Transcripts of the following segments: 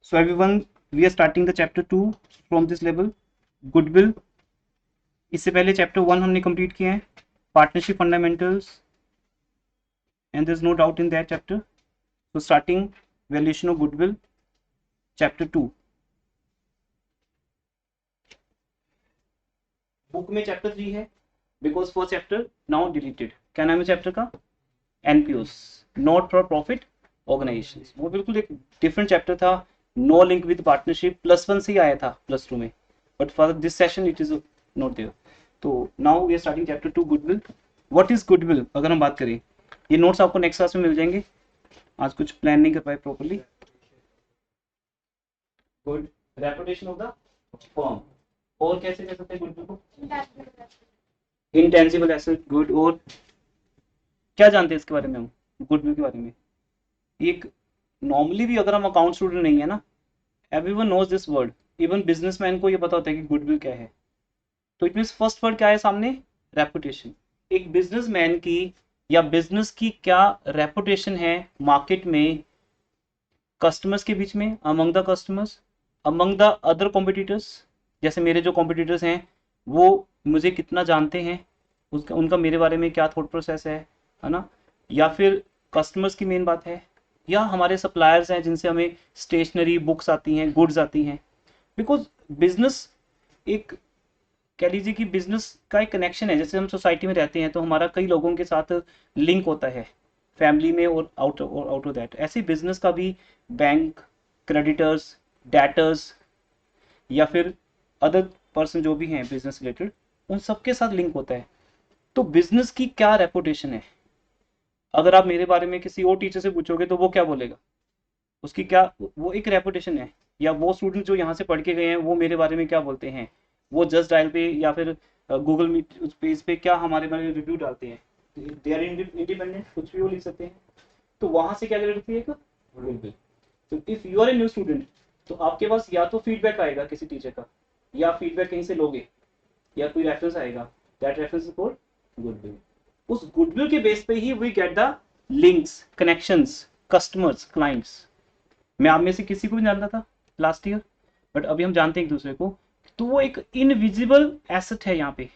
So everyone, we are starting the chapter 2 from this level, goodwill. इससे पहले chapter 1 हमने complete किया है, partnership fundamentals, and there is no doubt in that chapter. So starting valuation of goodwill, chapter 2. Book में chapter 3 है because first chapter now deleted. क्या नाम है चैप्टर का? NPOs, not for profit organisations. वो बिल्कुल एक डिफरेंट चैप्टर था, नो लिंक विद पार्टनरशिप. +1 से ही आया था +2 में, but for this session it is not there. तो now we are starting chapter 2, goodwill. What is goodwill अगर हम बात करें? ये नोट्स आपको नेक्स्ट क्लास में मिल जाएंगे. आज कुछ प्लान नहीं कर पाए properly. Good reputation of the firm. और कैसे कह सकते हैं गुडविल को? Intangible asset. गुड. और क्या जानते हैं इसके बारे में हम, गुडविल के बारे में? एक नॉर्मली भी अगर हम अकाउंट स्टूडेंट नहीं है ना, everyone knows this word. Even businessman को ये पता होता है कि गुडविल क्या है. तो इट मींस फर्स्ट वर्ड क्या है सामने? रेपुटेशन. एक बिजनेसमैन की या बिजनेस की क्या रेपुटेशन है मार्केट में, कस्टमर्स के बीच में, among the customers, among the other competitors. जैसे मेरे जो कॉम्पिटिटर्स हैं वो मुझे कितना जानते हैं, उसका उनका मेरे बारे में क्या थॉट प्रोसेस है ना. या फिर कस्टमर्स की मेन बात है, या हमारे सप्लायर्स हैं जिनसे हमें स्टेशनरी, बुक्स आती हैं, गुड्स आती हैं. बिकॉज बिजनेस एक, कह लीजिए कि बिजनेस का एक कनेक्शन है. जैसे हम सोसाइटी में रहते हैं तो हमारा कई लोगों के साथ लिंक होता है, फैमिली में और आउट ऑफ दैट. ऐसे बिजनेस का भी बैंक, क्रेडिटर्स, डेटर्स या फिर अदर पर्सन जो भी हैं बिजनेस रिलेटेड, उन सबके साथ लिंक होता है. तो बिजनेस की क्या रेपुटेशन है? अगर आप मेरे बारे में किसी और टीचर से पूछोगे तो वो क्या बोलेगा? उसकी क्या वो एक रेपुटेशन है. या वो स्टूडेंट जो यहाँ से पढ़ के गए हैं वो मेरे बारे में क्या बोलते हैं, वो जस्ट डायल पे या फिर गूगल मीट उस पेज पे क्या हमारे बारे में रिव्यू डालते हैं. दे आर इंडिपेंडेंट, कुछ भी वो लिख सकते हैं. तो वहां से क्या करती है एक गुडविल. तो if you are a new student तो आपके पास या तो फीडबैक आएगा किसी टीचर का, या फीडबैक कहीं से लोगे, या कोई रेफरेंस आएगा. That reference is called goodwill. उस गुडविल के बेस पे ही we get the links, connections, customers, clients. मैं आप में से किसी को भी जानता था लास्ट ईयर, बट अभी हम जानते हैं एक दूसरे को. तो वो एक इनविजिबल एसेट है यहाँ पे.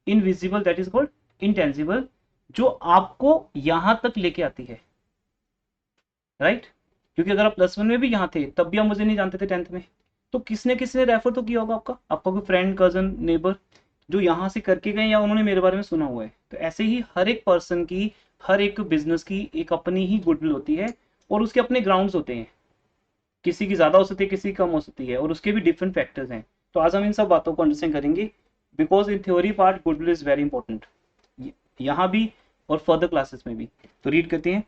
Invisible, that is called intangible, जो आपको यहां तक लेके आती है. राइट? क्योंकि अगर आप +1 में भी यहाँ थे तब भी आप मुझे नहीं जानते थे 10th में, तो किसने किसने रेफर तो किया होगा आपका कोई फ्रेंड, कजन, नेबर, जो यहाँ से करके गए या उन्होंने मेरे बारे में सुना हुआ है. तो ऐसे ही हर एक पर्सन की, हर एक बिजनेस की एक अपनी ही गुडविल होती है, और उसके अपने ग्राउंड्स होते हैं. किसी की ज्यादा हो सकती है, किसी की कम हो सकती है, और उसके भी डिफरेंट फैक्टर्स हैं. तो आज हम इन सब बातों को अंडरस्टैंड करेंगे, because in theory part goodwill is very important, यहाँ भी और फर्दर क्लासेस में भी. तो रीड करते हैं.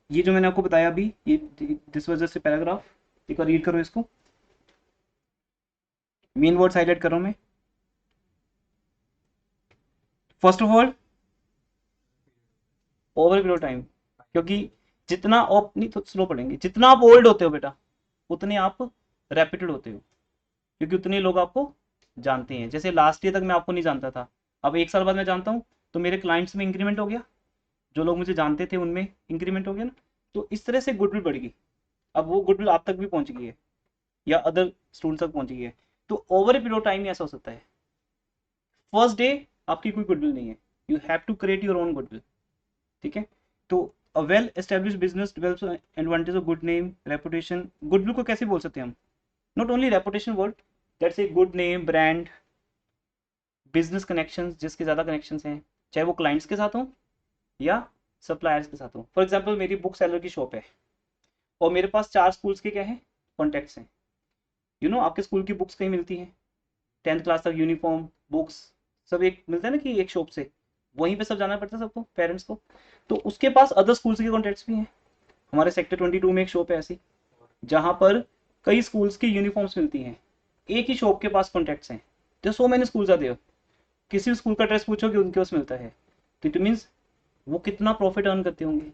ये जो मैंने आपको बताया अभी, ये this was just a paragraph. एक बार रीड करो इसको. मेन वर्ड्स हाईलाइट कर रहा हूं मैं. First of all, over period time. क्योंकि जितना आप, नहीं तो स्लो पढ़ेंगे, जितना आप ओल्ड होते हो बेटा उतने आप रेप्यूटेड होते हो, क्योंकि उतने लोग आपको जानते हैं. जैसे लास्ट ईयर तक मैं आपको नहीं जानता था, अब 1 साल बाद मैं जानता हूँ, तो मेरे क्लाइंट्स में इंक्रीमेंट हो गया, जो लोग मुझे जानते थे उनमें इंक्रीमेंट हो गया ना. तो इस तरह से गुडविल बढ़ गई. अब वो गुडविल आप तक भी पहुंच गई है, या अदर स्टूडेंट्स तक पहुंच गई है. तो over a period of time ऐसा हो सकता है. फर्स्ट डे आपकी कोई गुडविल नहीं है, you have to create your own goodwill. ठीक है? तो a well establish business develops advantage of good name, reputation. Goodwill को कैसे बोल सकते हैं हम? Not only reputation word, that's a good name, brand, business connections, जिसके ज़्यादा कनेक्शंस हैं, चाहे वो क्लाइंट्स के साथ हों या सप्लायर्स के साथ हों. फॉर एग्जांपल मेरी बुक सेलर की शॉप है, और मेरे पास 4 स्कूल्स के क्या हैं, कॉन्टैक्ट्स हैं. आपके स्कूल की बुक्स कहीं मिलती हैं, 10th क्लास तक यूनिफॉर्म, बुक्स सब एक मिलता है ना, कि एक शॉप से वहीं पे सब जाना पड़ता है सबको, पेरेंट्स को. तो उसके पास अदर स्कूल्स के कॉन्टैक्ट्स भी हैं. हमारे सेक्टर 22 में एक शॉप है ऐसी, जहाँ पर कई स्कूल्स की यूनिफॉर्म्स मिलती हैं. एक ही शॉप के पास कॉन्टैक्ट्स हैं. तो so many schools are there. किसी भी स्कूल का ड्रेस पूछोगे उनके पास मिलता है. तो इट मीन्स वो कितना प्रॉफिट अर्न करते होंगे,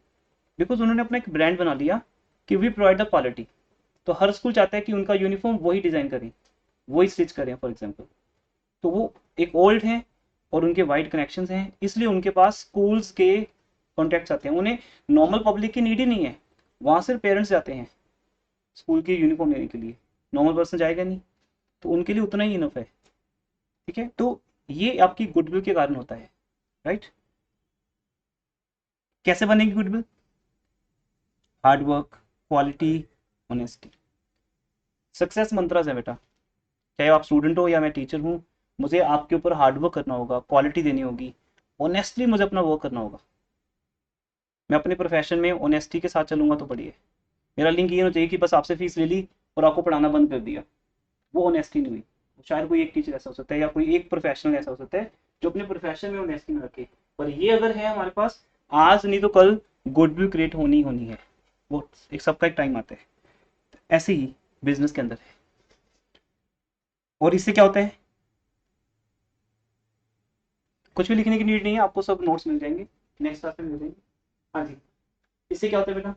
बिकॉज उन्होंने अपना एक ब्रांड बना लिया कि वी प्रोवाइड द क्वालिटी. तो हर स्कूल चाहता है कि उनका यूनिफॉर्म वही डिजाइन करें, वही स्टिच करें फॉर एग्जाम्पल. तो वो एक ओल्ड हैं और उनके वाइड कनेक्शंस हैं, इसलिए उनके पास स्कूल्स के कॉन्टैक्ट्स आते हैं. उन्हें नॉर्मल पब्लिक की नीड ही नहीं है, वहां सिर्फ पेरेंट्स जाते हैं. स्कूल की यूनिफॉर्म लेने के लिए, नॉर्मल पर्सन जाएगा नहीं, तो उनके लिए उतना ही इनफ है। ठीक है, तो ये आपकी गुडविल के कारण होता है, राइट। कैसे बनेगी goodwill? Hard work, quality, honesty, success mantras है बेटा। चाहे आप स्टूडेंट हो या मैं टीचर हूँ, मुझे आपके ऊपर हार्ड वर्क करना होगा, क्वालिटी देनी होगी, ऑनेस्टली मुझे अपना वर्क करना होगा। मैं अपने प्रोफेशन में ऑनेस्टी के साथ चलूंगा तो बढ़िया है। मेरा लिंक ये होना चाहिए कि बस आपसे फीस ले ली और आपको पढ़ाना बंद कर दिया, वो ऑनेस्टी नहीं हुई। शायद कोई एक टीचर ऐसा हो सकता है या कोई एक प्रोफेशनल ऐसा हो सकता है जो अपने प्रोफेशन में ऑनेस्टी में रखे, पर ये अगर है हमारे पास, आज नहीं तो कल गुडविल क्रिएट होनी ही होनी है। वो एक सबका एक टाइम आता है, ऐसे ही बिजनेस के अंदर है। और इससे क्या होता है, कुछ भी लिखने की नीड नहीं है, आपको सब नोट्स मिल जाएंगे, नेक्स्ट क्लास में मिल जाएंगे। हाँ जी, इससे क्या होता है बेटा?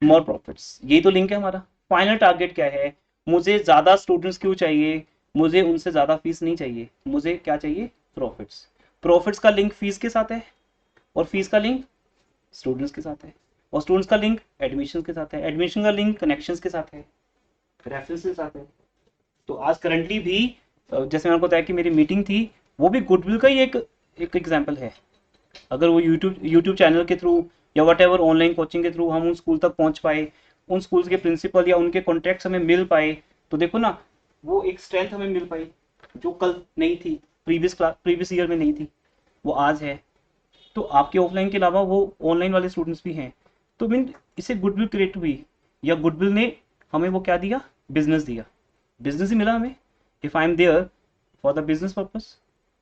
मोर प्रॉफिट्स, यही तो लिंक है हमारा। फाइनल टारगेट क्या है? मुझे ज्यादा स्टूडेंट्स क्यों चाहिए? मुझे उनसे ज्यादा फीस नहीं चाहिए, मुझे क्या चाहिए? प्रॉफिट्स। प्रॉफिट्स का लिंक फीस के साथ है, और फीस का लिंक स्टूडेंट्स के साथ है, और स्टूडेंट्स का लिंक एडमिशन के साथ है, एडमिशन का लिंक कनेक्शंस के साथ है, रेफरेंस के साथ है। तो आज करंटली भी जैसे मैंने आपको बताया कि मेरी मीटिंग थी, वो भी गुडविल का ही एक एक एग्जाम्पल है। अगर वो यूट्यूब चैनल के थ्रू या वट एवर ऑनलाइन कोचिंग के थ्रू हम उन स्कूल तक पहुंच पाए, उन स्कूल्स के प्रिंसिपल या उनके कॉन्टैक्ट्स हमें मिल पाए, तो देखो ना, वो एक स्ट्रेंथ हमें मिल पाई जो कल नहीं थी, प्रीवियस ईयर में नहीं थी, वो आज है। तो आपके ऑफलाइन के अलावा वो ऑनलाइन वाले स्टूडेंट्स भी हैं। तो मीन इससे गुडविल क्रिएट हुई, या गुडविल ने हमें वो क्या दिया? बिजनेस दिया। बिजनेस ही मिला हमें, if I am there for the business purpose.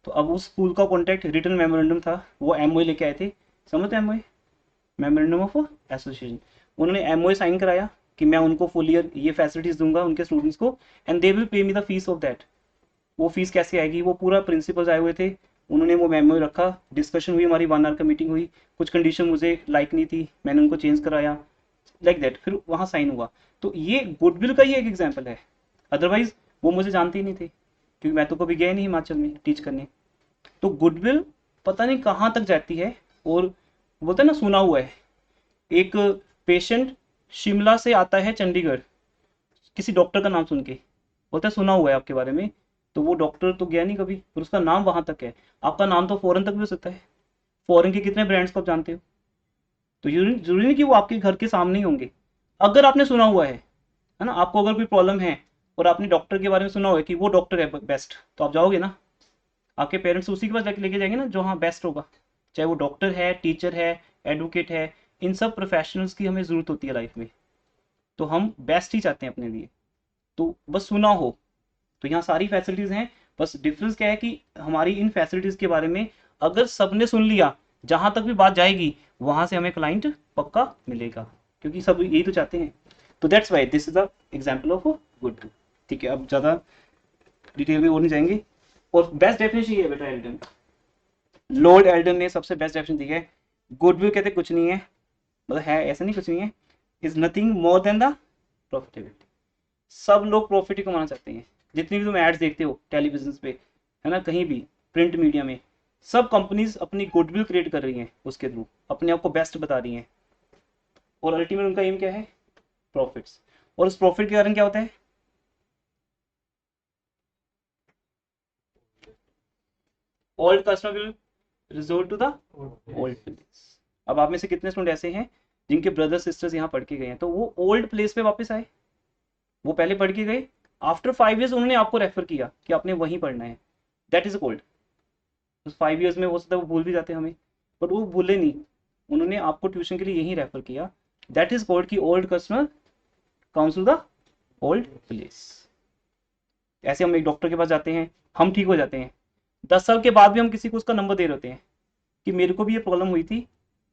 तो अब उस स्कूल का कॉन्टैक्ट रिटर्न मेमोरेंडम था, वो एमओए लेके आए थे। समझते एमओए, मेमोरेंडम ऑफ एसोसिएशन। उन्होंने एमओए साइन कराया कि मैं उनको फुल ईयर ये फैसिलिटीज दूंगा उनके स्टूडेंट्स को, and they will pay me the fees of that. वो फीस कैसे आएगी? वो पूरा प्रिंसिपल्स आए हुए थे, उन्होंने वो मेमो रखा, डिस्कशन हुई, हमारी 1 आवर का मीटिंग हुई, कुछ कंडीशन मुझे लाइक नहीं थी, मैंने उनको चेंज कराया, लाइक दैट, फिर वहां साइन हुआ। तो ये गुडविल का ही एक एग्जाम्पल है। अदरवाइज वो मुझे जानते ही नहीं थे, क्योंकि मैं तो कभी गया नहीं हिमाचल में टीच करने। तो गुडविल पता नहीं कहाँ तक जाती है। और बोलते हैं ना, सुना हुआ है, एक पेशेंट शिमला से आता है चंडीगढ़ किसी डॉक्टर का नाम सुन के, बोलता है सुना हुआ है आपके बारे में, तो वो डॉक्टर तो गया नहीं कभी, पर उसका नाम वहां तक है। आपका नाम तो फॉरेन तक भी हो सकता है, फॉरेन के कितने ब्रांड्स को आप जानते हो। तो जरूरी नहीं कि वो आपके घर के सामने ही होंगे। अगर आपने सुना हुआ है ना, आपको अगर कोई प्रॉब्लम है और आपने डॉक्टर के बारे में सुना हुआ है कि वो डॉक्टर है बेस्ट, तो आप जाओगे ना, आपके पेरेंट्स उसी के पास लेके जाएंगे ना जो हाँ बेस्ट होगा। चाहे वो डॉक्टर है, टीचर है, एडवोकेट है, इन सब प्रोफेशनल्स की हमें जरूरत होती है लाइफ में। तो हम बेस्ट ही चाहते हैं अपने लिए। तो बस सुना हो, तो यहाँ सारी फैसिलिटीज हैं, बस डिफरेंस क्या है कि हमारी इन फैसिलिटीज के बारे में अगर सबने सुन लिया, जहां तक भी बात जाएगी वहां से हमें क्लाइंट पक्का मिलेगा, क्योंकि सब यही तो चाहते हैं। तो that's why this is the example of good. ठीक है, अब ज्यादा डिटेल में और नहीं जाएंगे। और बेस्ट डेफिनेशन ये है बेटा, एल्डन, लॉर्ड एल्डन ने सबसे बेस्ट डेफिनेशन दी है। गुडविल कहते कुछ नहीं है, मतलब है ऐसा नहीं, कुछ नहीं है, is nothing more than the profitability. सब लोग प्रॉफिट ही कमाना चाहते हैं। जितनी भी तुम एड्स देखते हो टेलीविजन पे, है ना, कहीं भी प्रिंट मीडिया में, सब कंपनीज अपनी गुडविल क्रिएट कर रही हैं, उसके थ्रू अपने आप को बेस्ट बता रही हैं, और अल्टीमेट उनका एम क्या है? प्रॉफिट्स। और उस प्रॉफिट के कारण क्या होता है? Old customer will resort to the old place. अब आप में से कितने स्टूडेंट ऐसे हैं जिनके ब्रदर सिस्टर्स यहाँ पढ़ के गए हैं, तो वो ओल्ड प्लेस पे वापस आए, वो पहले पढ़ के गए, आफ्टर 5 ईयर्स उन्होंने आपको रेफर किया कि आपने वहीं पढ़ना है, दैट इज गोल्ड। उस 5 ईयर्स में हो सकता है वो भूल भी जाते हमें, बट वो भूले नहीं, उन्होंने आपको ट्यूशन के लिए यहीं रेफर किया, दैट इज गोल्ड की old customer comes to the old place. ऐसे हम एक डॉक्टर के पास जाते हैं, हम ठीक हो जाते हैं, 10 साल के बाद भी हम किसी को उसका नंबर दे रहे होते हैं कि मेरे को भी ये प्रॉब्लम हुई थी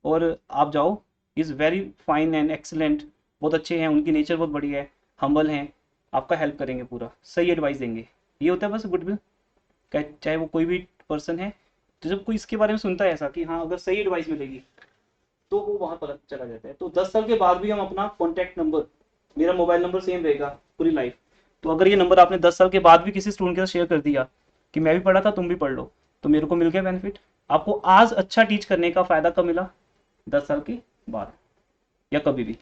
और आप जाओ, is very fine and excellent, बहुत अच्छे हैं, उनकी नेचर बहुत बढ़िया है, हम्बल हैं, आपका हेल्प करेंगे, पूरा सही एडवाइस देंगे। ये होता है बस गुडविल। चाहे वो कोई भी पर्सन है, तो जब कोई इसके बारे में सुनता है ऐसा कि हाँ अगर सही एडवाइस मिलेगी, तो वो वहाँ पर चला जाता है। तो 10 साल के बाद भी हम अपना कॉन्टैक्ट नंबर, मेरा मोबाइल नंबर सेम रहेगा पूरी लाइफ। तो अगर ये नंबर आपने 10 साल के बाद भी किसी स्टूडेंट के साथ शेयर कर दिया कि मैं भी पढ़ा था तुम भी पढ़ लो, तो मेरे को मिल गया बेनिफिट। आपको आज अच्छा टीच करने का फायदा कब मिला? 10 साल के बाद, या कभी भी।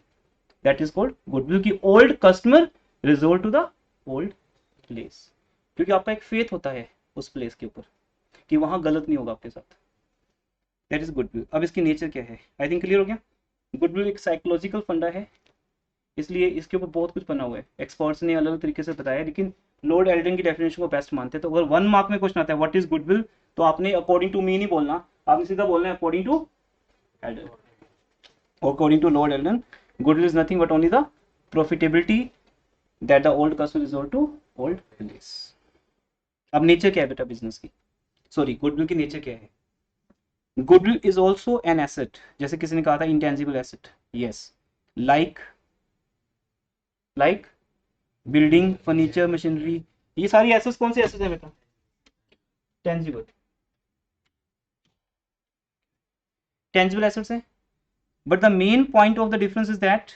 दैट इज कॉल्ड गुडविल की old customer resort to the old place, क्योंकि आपका एक फेथ होता है उस प्लेस के ऊपर कि वहां गलत नहीं होगा आपके साथ, दैट इज गुडविल। अब इसकी नेचर क्या है, आई थिंक क्लियर हो गया। गुडविल एक साइकोलॉजिकल फंडा है, इसलिए इसके ऊपर बहुत कुछ बना हुआ है, एक्सपर्ट्स ने अलग अलग तरीके से बताया, लेकिन लॉर्ड एल्डन की डेफिनेशन को बेस्ट मानते हैं। तो अगर 1 मार्क में क्वेश्चन आता है व्हाट इज गुडविल, तो आपने अकॉर्डिंग टू मी नहीं बोलना, आपने सीधा बोलना है according to Eldon. According to Lord Eldon, goodwill is nothing but only the profitability that the old customer resort to old place. अब नेचर क्या है बेटा बिजनेस की, सॉरी गुडविल की नेचर क्या है। Goodwill is also an asset, जैसे किसी ने कहा था intangible asset, yes, like building, furniture, machinery, ये सारी एसेट्स कौन से एसेट्स हैं बेटा, टेंजिबल एसेट्स हैं। But the main point of the difference is that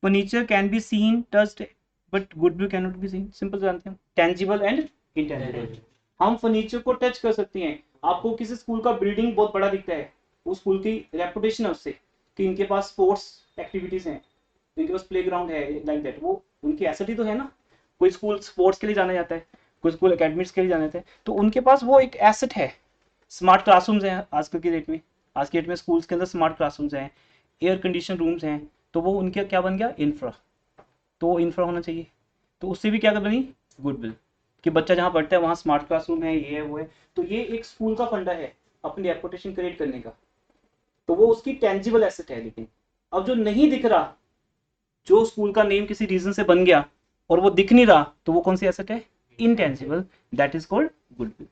furniture can be seen touched but goodwill can not be seen, simple जानते हैं, tangible and intangible. हम फर्नीचर को टच कर सकते हैं, आपको किसी स्कूल का बिल्डिंग बहुत बड़ा दिखता है, उस स्कूल की रेपुटेशन है उससे कि इनके पास स्पोर्ट्स एक्टिविटीज हैं, इनके पास प्ले ग्राउंड है, लाइक दैट, वो उनकी एसेट ही तो है ना। कोई स्कूल स्पोर्ट्स के लिए जाना जाता है, कोई स्कूल एकेडमिक्स के लिए जाना जाता है, तो उनके पास वो एक एसेट है। स्मार्ट क्लासरूम्स हैं आजकल की डेट में, आज की डेट में स्कूल्स के अंदर स्मार्ट क्लासरूम्स हैं, एयर कंडीशन रूम्स हैं, तो वो उनका क्या बन गया, इंफ्रा, तो वो इंफ्रा होना चाहिए। तो उससे भी क्या कर बनी, गुडविल, कि बच्चा जहाँ पढ़ता है वहाँ स्मार्ट क्लासरूम है, ये है वो है, तो ये एक स्कूल का फंडा है अपनी रेपुटेशन क्रिएट करने का, तो वो उसकी टेंजिबल एसेट है। लेकिन अब जो नहीं दिख रहा, जो स्कूल का नेम किसी रीजन से बन गया और वो दिख नहीं रहा, तो वो कौन सी एसेट है, intangible, that is called goodwill.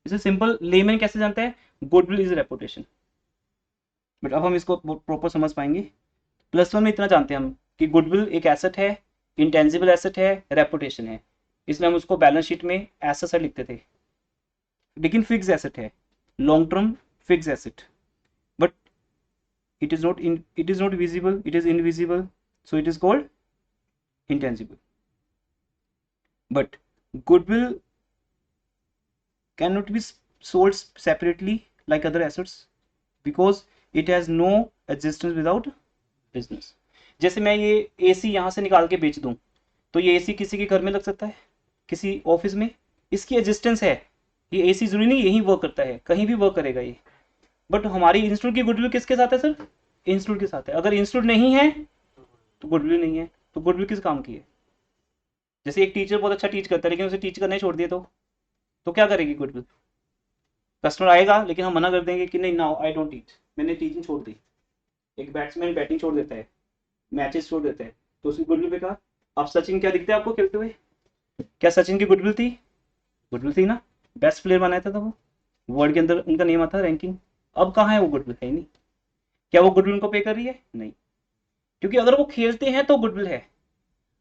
इसे सिंपल लेमैन कैसे जानता है, गुडविल इज रेपुटेशन। बट अब हम इसको प्रॉपर समझ पाएंगे। +1 में इतना जानते हैं हम कि गुडविल एक एसेट है, इंटेंजिबल एसेट है, रेपुटेशन है, इसलिए हम उसको बैलेंस शीट में एसेट लिखते थे। लेकिन फिक्स एसेट है, long term fix asset, but it is not visible, it is invisible, so it is called intangible. But goodwill cannot be sold separately like other assets because it has no existence without business. जैसे मैं ये AC यहाँ से निकाल के बेच दूं, तो ये एसी किसी के घर में लग सकता है, किसी ऑफिस में, इसकी एग्जिस्टेंस है, ये एसी जरूरी नहीं यही वर्क करता है, कहीं भी वर्क करेगा ये। बट हमारी इंस्टीट्यूट की गुडविल किसके साथ है सर, इंस्टीट्यूट के साथ है। अगर इंस्टीट्यूट नहीं है तो गुडविल नहीं है, तो गुडविल किस काम की है। जैसे एक टीचर बहुत अच्छा टीच करता है लेकिन उसे टीच करना ही छोड़ दिया, तो क्या करेगी गुडविल, कस्टमर आएगा लेकिन हम मना कर देंगे कि नहीं नाउ आई डोंट टीच, मैंने टीचिंग छोड़ दी। एक बैट्समैन बैटिंग छोड़ देता है, मैचेस छोड़ देता है, तो उसकी गुडविल बेकार। अब सचिन क्या दिखते हैं आपको खेलते हुए, क्या सचिन की गुडविल थी, गुडविल थी ना, बेस्ट प्लेयर बनाया था वो, वर्ल्ड के अंदर उनका नेम आता रैंकिंग। अब कहाँ है वो गुडविल, है ही नहीं। क्या वो गुडविल उनको पे कर रही है, नहीं, क्योंकि अगर वो खेलते हैं तो गुडविल है,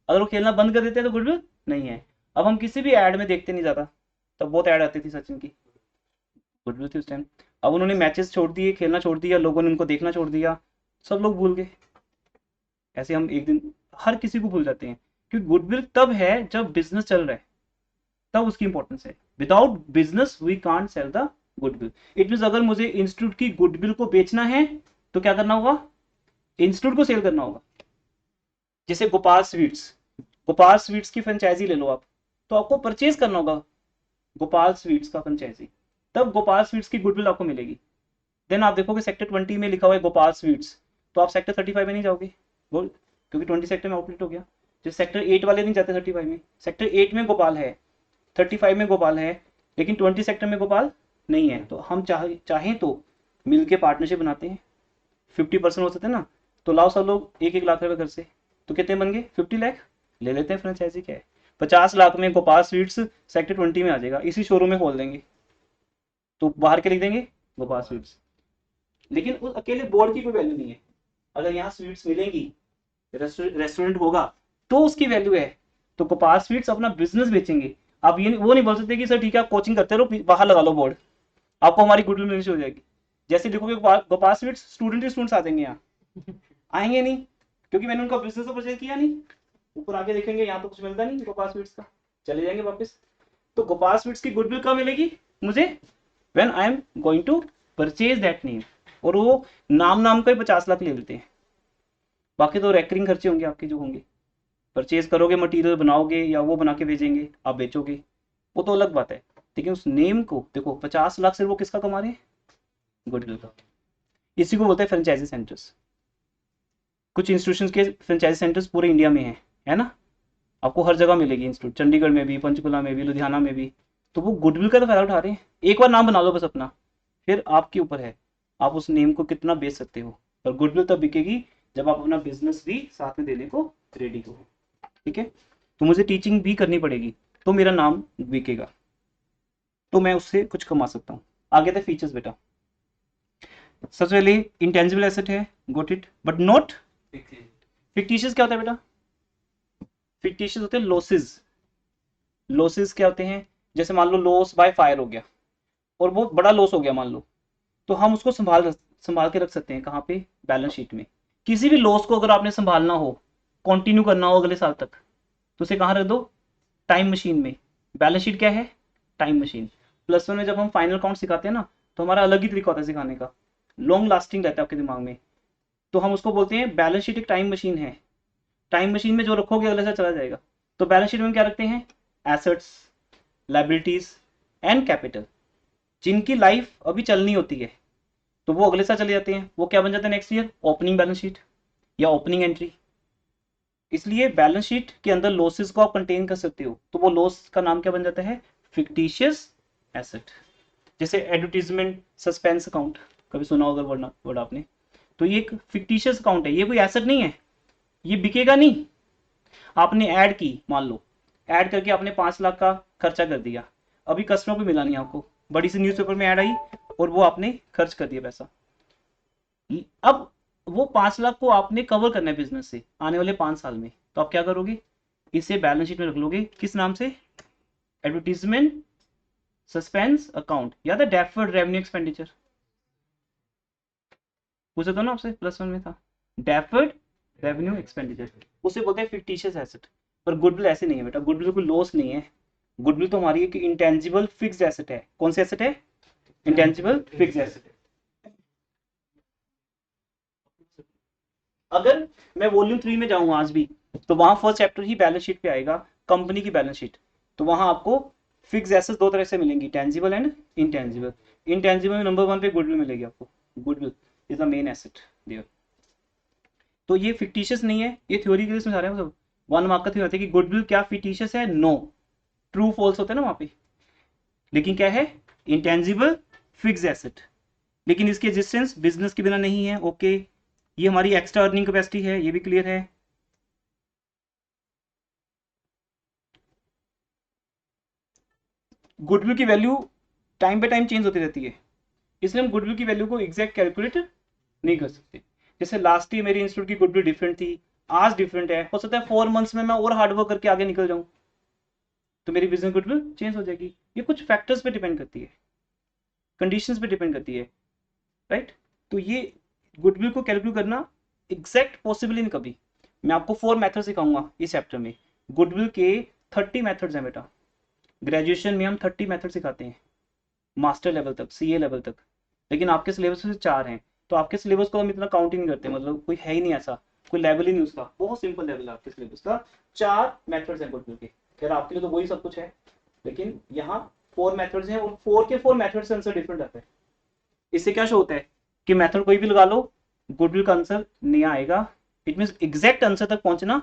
अगर वो खेलना बंद कर देते हैं तो गुडविल नहीं है। अब हम किसी भी एड में देखते नहीं ज्यादा, तब बहुत ऐड आती थी सचिन की, गुडविल थी उस टाइम। अब उन्होंने मैचेस छोड़ दिए, खेलना छोड़ दिया, लोगों ने उनको देखना छोड़ दिया, सब लोग भूल गए। ऐसे हम एक दिन हर किसी को भूल जाते हैं, क्योंकि गुडविल तब है जब बिजनेस चल रहा है, तब उसकी इंपॉर्टेंस है। Without business we can't sell the goodwill. It mean अगर मुझे इंस्टीट्यूट की गुडविल को बेचना है तो क्या करना होगा, इंस्टीट्यूट को सेल करना होगा। जैसे गोपाल स्वीट्स, गोपाल स्वीट्स की फ्रेंचाइजी ले लो आप, तो आपको परचेज करना होगा गोपाल स्वीट्स का फ्रेंचाइजी, तब गोपाल स्वीट्स की गुडविल आपको मिलेगी। देन आप देखोगे सेक्टर 20 में लिखा हुआ है गोपाल स्वीट्स, तो आप सेक्टर 35 में नहीं जाओगे, क्योंकि 20 सेक्टर में आउटलेट हो गया। जो सेक्टर 8 वाले नहीं जाते 35 में, सेक्टर 8 में गोपाल है, 35 में गोपाल है, लेकिन 20 सेक्टर में गोपाल नहीं है। तो हम चाहें तो मिलके पार्टनरशिप बनाते हैं, 50% हो सकते हैं ना, तो लाओ सब लोग 1-1 लाख रुपए घर से, तो कितने बन गए, 50 लाख, ले लेते हैं फ्रेंचाइजी, क्या है 50 लाख में गोपाल स्वीट्स सेक्टर 20 में आ जाएगा, इसी शोरूम में खोल देंगे, तो बाहर के लिख देंगे गोपाल स्वीट्स। लेकिन उस अकेले बोर्ड की कोई वैल्यू नहीं है, अगर यहाँ स्वीट्स मिलेंगी, रेस्टोरेंट होगा, तो उसकी वैल्यू है। तो गोपाल स्वीट्स अपना बिजनेस बेचेंगे। आप ये वो नहीं बोल सकते कि सर ठीक है आप कोचिंग करते रहो, बाहर लगा लो बोर्ड, आपको हमारी गुडविल मिलनी शुरू हो जाएगी। जैसे लिखोगे गोपाल स्वीट्स, स्टूडेंट ही स्टूडेंट्स आ जाएंगे यहाँ, आएंगे नहीं, क्योंकि मैंने उनका बिजनेस तो परचेज किया नहीं। ऊपर आके देखेंगे यहाँ तो कुछ मिलता नहीं गोपाल स्वीट्स का, चले जाएंगे वापस। तो गोपाल स्वीट्स की गुडविल कब मिलेगी मुझे, when I am going to purchase that name. और वो नाम नाम का ही 50 लाख ले लेते हैं, बाकी तो रेकरिंग खर्चे होंगे आपके जो होंगे, परचेज करोगे, मटेरियल बनाओगे या वो बना के भेजेंगे, आप बेचोगे, वो तो अलग बात है। लेकिन उस नेम को देखो, 50 लाख से वो किसका कमा रहे हैं? गुडविल का। इसी को बोलते हैं फ्रेंचाइजी सेंटर्स। कुछ इंस्टीट्यूशन के फ्रेंचाइजी सेंटर्स पूरे इंडिया में है ना, आपको हर जगह मिलेगी इंस्टीट्यूट, चंडीगढ़ में भी, पंचकुला में भी, लुधियाना में भी। तो वो गुडविल का तो फायदा उठा रहे हैं। एक बार नाम बना लो बस अपना, फिर आपके ऊपर है आप उस नेम को कितना बेच सकते हो। और गुडविल तब बिकेगी जब आप अपना बिजनेस भी साथ में देने को रेडी हो। ठीक है, तो मुझे टीचिंग भी करनी पड़ेगी तो मेरा नाम बिकेगा, तो मैं उससे कुछ कमा सकता हूँ। आगे थे फीचर्स बेटा। सबसे पहले इंटेंजिबल एसेट है, got it, but not fictitious. क्या होता है बेटा? फिक्टिशियस होते हैं लॉसेस। लॉसेस क्या होते हैं? जैसे मान लो लॉस बाय फायर हो गया और वो बड़ा लॉस हो गया मान लो, तो हम उसको संभाल के रख सकते हैं कहाँ पे? बैलेंस शीट में। किसी भी लॉस को अगर आपने संभालना हो, कंटिन्यू करना हो अगले साल तक, तो उसे कहाँ रख दो? टाइम मशीन में। बैलेंस शीट क्या है? Time machine. +1 में जब हम फाइनल काउंट सिखाते हैं ना, तो हमारा अलग ही तरीका होता है सिखाने का, लॉन्ग लास्टिंग रहता है आपके दिमाग में। तो हम उसको बोलते हैं बैलेंस शीट एक टाइम मशीन है। टाइम मशीन में जो रखोगे अगले साल चला जाएगा। तो बैलेंस शीट में क्या रखते हैं? एसेट्स, लाइबिलिटीज एंड कैपिटल, जिनकी लाइफ अभी चलनी होती है तो वो अगले साल चले जाते हैं। वो क्या बन जाता है next year? Opening balance sheet या ओपनिंग एंट्री। इसलिए बैलेंस शीट के अंदर लॉसेस को आप कंटेन कर सकते हो, तो वो लॉस का नाम क्या बन जाता है? Fictitious asset. जैसे एडवर्टीजमेंट सस्पेंस अकाउंट, कभी सुना होगा वर्ड आपने, तो ये एक फिक्टिशियस अकाउंट है, ये कोई एसेट नहीं है, ये बिकेगा नहीं। आपने ऐड की, मान लो ऐड करके आपने 5 लाख का खर्चा कर दिया, अभी कस्टमर को मिला नहीं, आपको बड़ी सी न्यूज़पेपर में ऐड आई और वो आपने खर्च कर दिया पैसा। अब वो 5 लाख को आपने कवर करना है बिजनेस से आने वाले 5 साल में, तो आप क्या करोगे? इसे बैलेंस शीट में रख लोगे, किस नाम से? एडवर्टीजमेंट सस्पेंस अकाउंट या द डेफर्ड रेवेन्यू एक्सपेंडिचर। पूछा था ना आपसे, +1 में था, डेफर्ड रेवेन्यू एक्सपेंडिचर, उसे बोलते हैं फिक्टिशियस एसेट। पर गुडविल ऐसे नहीं है बेटा, गुडविल कोई लॉस नहीं है। गुडविल तो हमारी एक इंटेंजिबल फिक्स्ड एसेट है। कौन सी एसेट है? इंटेंजिबल फिक्स्ड एसेट है। अगर मैं वॉल्यूम 3 में जाऊं आज भी, तो वहां फर्स्ट चैप्टर ही बैलेंस शीट पे आएगा, कंपनी की बैलेंस शीट। तो वहां आपको फिक्स एसेट्स दो तरह से मिलेंगी, टेंजिबल एंड इंटेंजिबल। इंटेंजिबल में नंबर 1 पे गुडविल मिलेगी आपको। Goodwill is the main asset there. तो ये फिक्टिशियस नहीं है, ये थ्योरी के लिए समझा रहे हैं सब। 1 मार्क का थ्योरी होता है कि गुडविल क्या फिक्टिशियस है? नो, ट्रू फॉल्स होते हैं ना वहां पे। लेकिन क्या है? Intangible fix asset. लेकिन इसकी एग्जिस्टेंस बिजनेस के बिना नहीं है। ओके, ये हमारी एक्स्ट्रा अर्निंग कैपेसिटी है, ये भी क्लियर है। गुडविल की value time by time change होती रहती है, इसलिए हम गुडविल की वैल्यू को एग्जैक्ट कैलकुलेट नहीं कर सकते। जैसे लास्ट ईयर मेरी इंस्टीट्यूट की गुडविल डिफरेंट थी, आज डिफरेंट है, हो सकता है 4 मंथ्स में मैं और हार्डवर्क करके आगे निकल जाऊं, तो मेरी बिजनेस गुडविल चेंज हो जाएगी। ये कुछ फैक्टर्स पे डिपेंड करती है, कंडीशंस पे डिपेंड करती है, राइट। तो ये गुडविल को कैलकुलेट करना एग्जैक्ट पॉसिबल ही नहीं कभी। मैं आपको 4 मेथड सिखाऊंगा इस चैप्टर में। गुडविल के 30 मेथड्स हैं बेटा। ग्रेजुएशन में हम 30 मेथड सिखाते हैं, मास्टर लेवल तक, सीए लेवल तक। लेकिन आपके सिलेबस में 4 हैं, तो आपके सिलेबस को हम इतना काउंट ही नहीं करते, मतलब कोई है ही नहीं ऐसा, कोई लेवल ही नहीं उसका, बहुत सिंपल लेवल है आपके सिलेबस का। 4 मेथड्स हैं गुडविल के। खैर आपके लिए तो वही सब कुछ है, लेकिन यहाँ 4 मेथड्स हैं और 4 के 4 मेथड से आंसर डिफरेंट आता है। इससे क्या शो होता है कि मेथड कोई भी लगा लो, गुडविल का आंसर नहीं आएगा। इट मीन एग्जैक्ट आंसर तक पहुंचना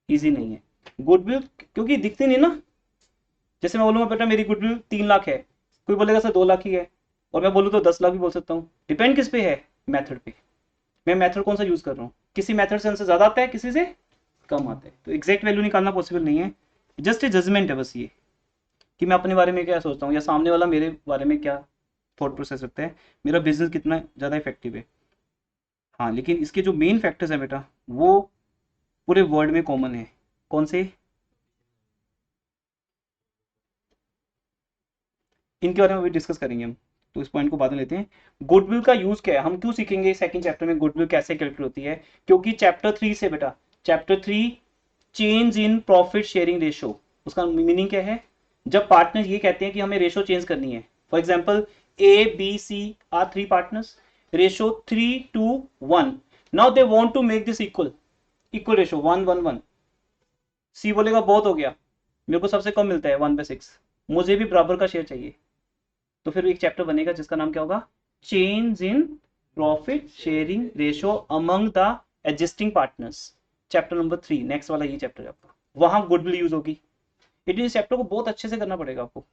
इजी नहीं है। गुडविल क्योंकि दिखती नहीं ना, जैसे मैं बोलूंगा बेटा मेरी गुडविल 3 लाख है, कोई बोलेगा सर 2 लाख ही है, और मैं बोलूँ तो 10 लाख भी बोल सकता हूँ। डिपेंड किस पे है? मेथड पे। मैं मेथड कौन सा यूज कर रहा हूँ, किसी मेथड से आंसर ज्यादा आता है, किसी से कम आता है। तो एग्जैक्ट वैल्यू निकालना पॉसिबल नहीं है, जस्ट ए जजमेंट है बस ये, कि मैं अपने बारे में क्या सोचता हूँ या सामने वाला मेरे बारे में क्या थॉट प्रोसेस रखता है, मेरा बिजनेस कितना ज़्यादा इफेक्टिव है। हाँ, लेकिन इसके जो मेन फैक्टर्स है बेटा, वो पूरे वर्ल्ड में कॉमन है। कौन से? इनके बारे में भी डिस्कस करेंगे हम, तो इस पॉइंट को बाद में लेते हैं। गुडविल का यूज क्या है, हम क्यों सीखेंगे सेकंड चैप्टर में गुडविल कैसे कैलकुलेट होती है? क्योंकि चैप्टर 3 से बेटा, chapter 3 change in profit sharing ratio, उसका मीनिंग क्या है? जब पार्टनर ये कहते हैं कि हमें रेशो चेंज करनी है, for example A B C are 3 partners, ratio 3:1, now they want to make this equal, equal ratio 1:1:1। C बोलेगा बहुत हो गया, मेरे को सबसे कम मिलता है 1/6, मुझे भी बराबर का शेयर चाहिए। तो फिर एक चैप्टर बनेगा जिसका नाम क्या होगा, change in profit sharing ratio among the existing partners. Chapter number 3, next वाला ये चैप्टर है आपका, वहां गुडविल यूज होगी। इस चैप्टर को बहुत अच्छे से करना पड़ेगा आपको।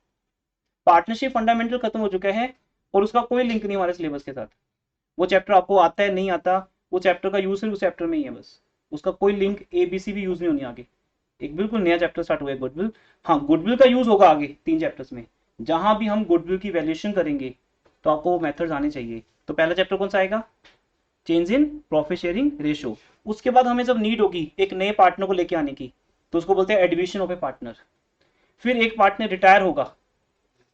पार्टनरशिप फंडामेंटल खत्म हो चुका है और उसका कोई लिंक नहीं हमारे सिलेबस के साथ। वो चैप्टर आपको आता है नहीं आता, वो चैप्टर का यूज सिर्फ उस चैप्टर में ही है बस, उसका कोई लिंक ABC भी यूज नहीं होनी आगे। एक बिल्कुल नया चैप्टर स्टार्ट हुआ है गुडविल। हाँ, गुडविल का यूज होगा आगे 3 चैप्टर्स में, जहां भी हम गुडविल की वैल्यूएशन करेंगे तो आपको वो मेथड्स आने चाहिए। तो पहला चैप्टर कौन सा आएगा, change in profit sharing ratio. उसके बाद हमें जब नीड होगी एक नए पार्टनर को लेके आने की, तो उसको बोलते हैं एडमिशन ऑफ ए पार्टनर। फिर एक पार्टनर रिटायर होगा,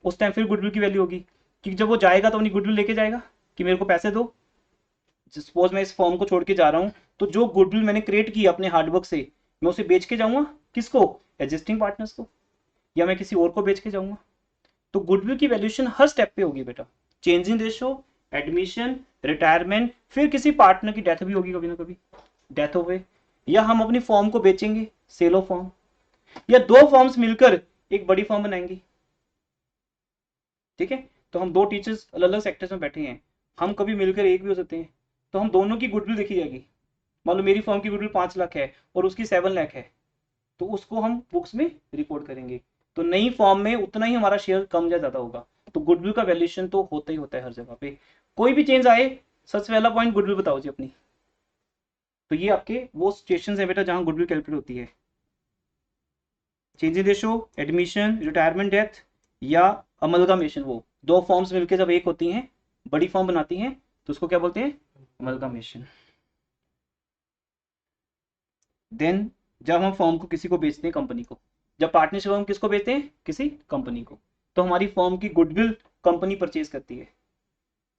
उस टाइम फिर गुडविल की वैल्यू होगी, क्योंकि जब वो जाएगा तो अपनी गुडविल लेके जाएगा कि मेरे को पैसे दो। सपोज मैं इस फॉर्म को छोड़ के जा रहा हूँ, तो जो गुडविल मैंने क्रिएट की अपने हार्डवर्क से, मैं उसे बेच के जाऊंगा किसको, एग्जिस्टिंग पार्टनर्स को, या मैं किसी और को बेच के जाऊंगा। तो गुडविल की वैल्यूएशन हर स्टेप पे होगी बेटा, change in ratio, admission, retirement, फिर किसी पार्टनर की डेथ भी होगी कभी ना कभी, डेथ हो गए, या हम अपनी फॉर्म को बेचेंगे, सेल ऑफ फॉर्म, या 2 फॉर्म्स मिलकर एक बड़ी फॉर्म बनाएंगी। ठीक है, तो हम 2 टीचर्स अलग अलग सेक्टर्स में बैठे हैं, हम कभी मिलकर एक भी हो सकते हैं, तो हम दोनों की गुडविल देखी जाएगी। मान लो मेरी फॉर्म की गुडविल 5 लाख है और उसकी 7 लाख है, तो उसको हम बुक्स में रिपोर्ट करेंगे। तो नई फॉर्म में उतना ही हमारा शेयर कम या ज्यादा होगा। तो गुडविल का वैल्यूएशन तो होता ही होता है हर जगह पे, कोई भी चेंज आए सबसे पहला पॉइंट गुडविल बताओ जी अपनी। तो ये आपके वो सिचुएशंस है बेटा जहां गुडविल कैलकुलेट होती है, change in ratio, admission, retirement, death, या अमलगामेशन। वो 2 फॉर्म्स मिलकर जब एक होती हैं, बड़ी फॉर्म बनाती हैं, तो उसको क्या बोलते हैं, अमलगामेशन। देन जब हम फॉर्म को किसी को बेचते हैं, कंपनी को, जब पार्टनरशिप हम किसको बेचते हैं, किसी कंपनी को, तो हमारी फॉर्म की गुडविल कंपनी परचेज करती है।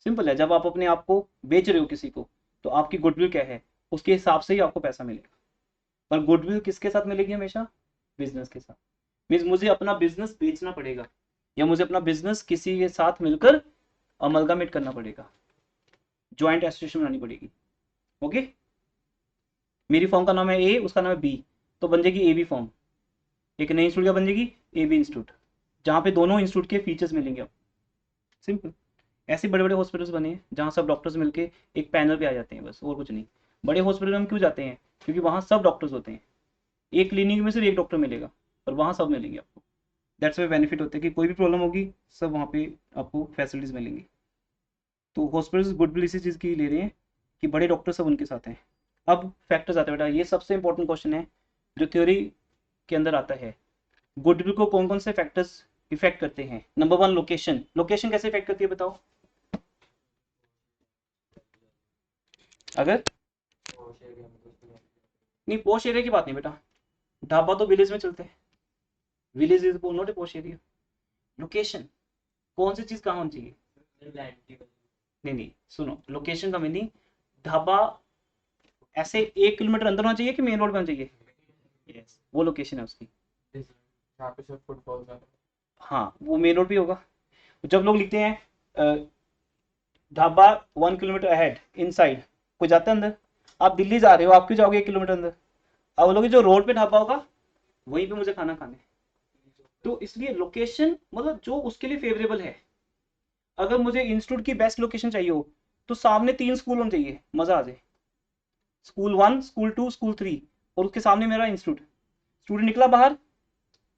सिंपल है, जब आप अपने आप को बेच रहे हो किसी को, तो आपकी गुडविल क्या है, उसके हिसाब से ही आपको पैसा मिलेगा। पर गुडविल किसके साथ मिलेगी, हमेशा बिजनेस के साथ। मीन्स मुझे अपना बिजनेस बेचना पड़ेगा, या मुझे अपना बिजनेस किसी के साथ मिलकर अमलगामेट करना पड़ेगा, ज्वाइंट एसोसिएशन बनानी पड़ेगी। ओके, मेरी फॉर्म का नाम है ए, उसका नाम है बी, तो बन जाएगी AB फॉर्म। एक नई इंस्टीट्यूट क्या बन जाएगी, AB इंस्टीट्यूट, जहाँ पे दोनों इंस्टीट्यूट के फीचर्स मिलेंगे आप। सिंपल। ऐसे बड़े बड़े हॉस्पिटल्स बने हैं जहाँ सब डॉक्टर्स मिलके एक पैनल पे आ जाते हैं, बस और कुछ नहीं। बड़े हॉस्पिटल में हम क्यों जाते हैं, क्योंकि वहाँ सब डॉक्टर्स होते हैं, एक क्लिनिक में सिर्फ एक डॉक्टर मिलेगा और वहाँ सब मिलेंगे आपको। दैट्स वे बेनिफिट होते हैं कि कोई भी प्रॉब्लम होगी सब वहाँ पे आपको फैसिलिटीज मिलेंगी। तो हॉस्पिटल्स गुडविल इसी चीज़ की ले रहे हैं कि बड़े डॉक्टर सब उनके साथ हैं। अब फैक्टर्स आते हैं बेटा, ये सबसे इंपॉर्टेंट क्वेश्चन है जो थ्योरी के अंदर आता है। गुडविल को कौन कौन से फैक्टर्स इफेक्ट करते हैं। Number 1, location. लोकेशन कैसे इफेक्ट करती है बताओ, अगर नहीं पॉश एरिया की बात नहीं बेटा, ढाबा तो विलेज में चलते हैं, village is not a posh area. Location, कौन सी चीज कहाँ होनी चाहिए, नहीं नहीं सुनो, लोकेशन का मीनिंग ढाबा ऐसे 1 किलोमीटर अंदर होना चाहिए कि मेन रोड पे होना चाहिए, यस वो लोकेशन है उसकी। यहाँ पे सिर्फ फुटबॉल का हाँ वो मेन रोड पे होगा। जब लोग लिखते हैं dhaba 1 kilometre ahead in side, कोई जाता है अंदर, आप दिल्ली जा रहे हो, आप क्यों जाओगे 1 किलोमीटर अंदर, आप बोलोगे जो रोड पे ढाबा होगा वहीं पे मुझे खाना खाने। तो इसलिए लोकेशन मतलब जो उसके लिए फेवरेबल है। अगर मुझे इंस्टीट्यूट की बेस्ट लोकेशन चाहिए हो, तो सामने 3 स्कूल होने चाहिए, मजा आ जाए, स्कूल 1, स्कूल 2, स्कूल 3, और उसके सामने मेरा इंस्टीट्यूट। स्टूडेंट निकला बाहर,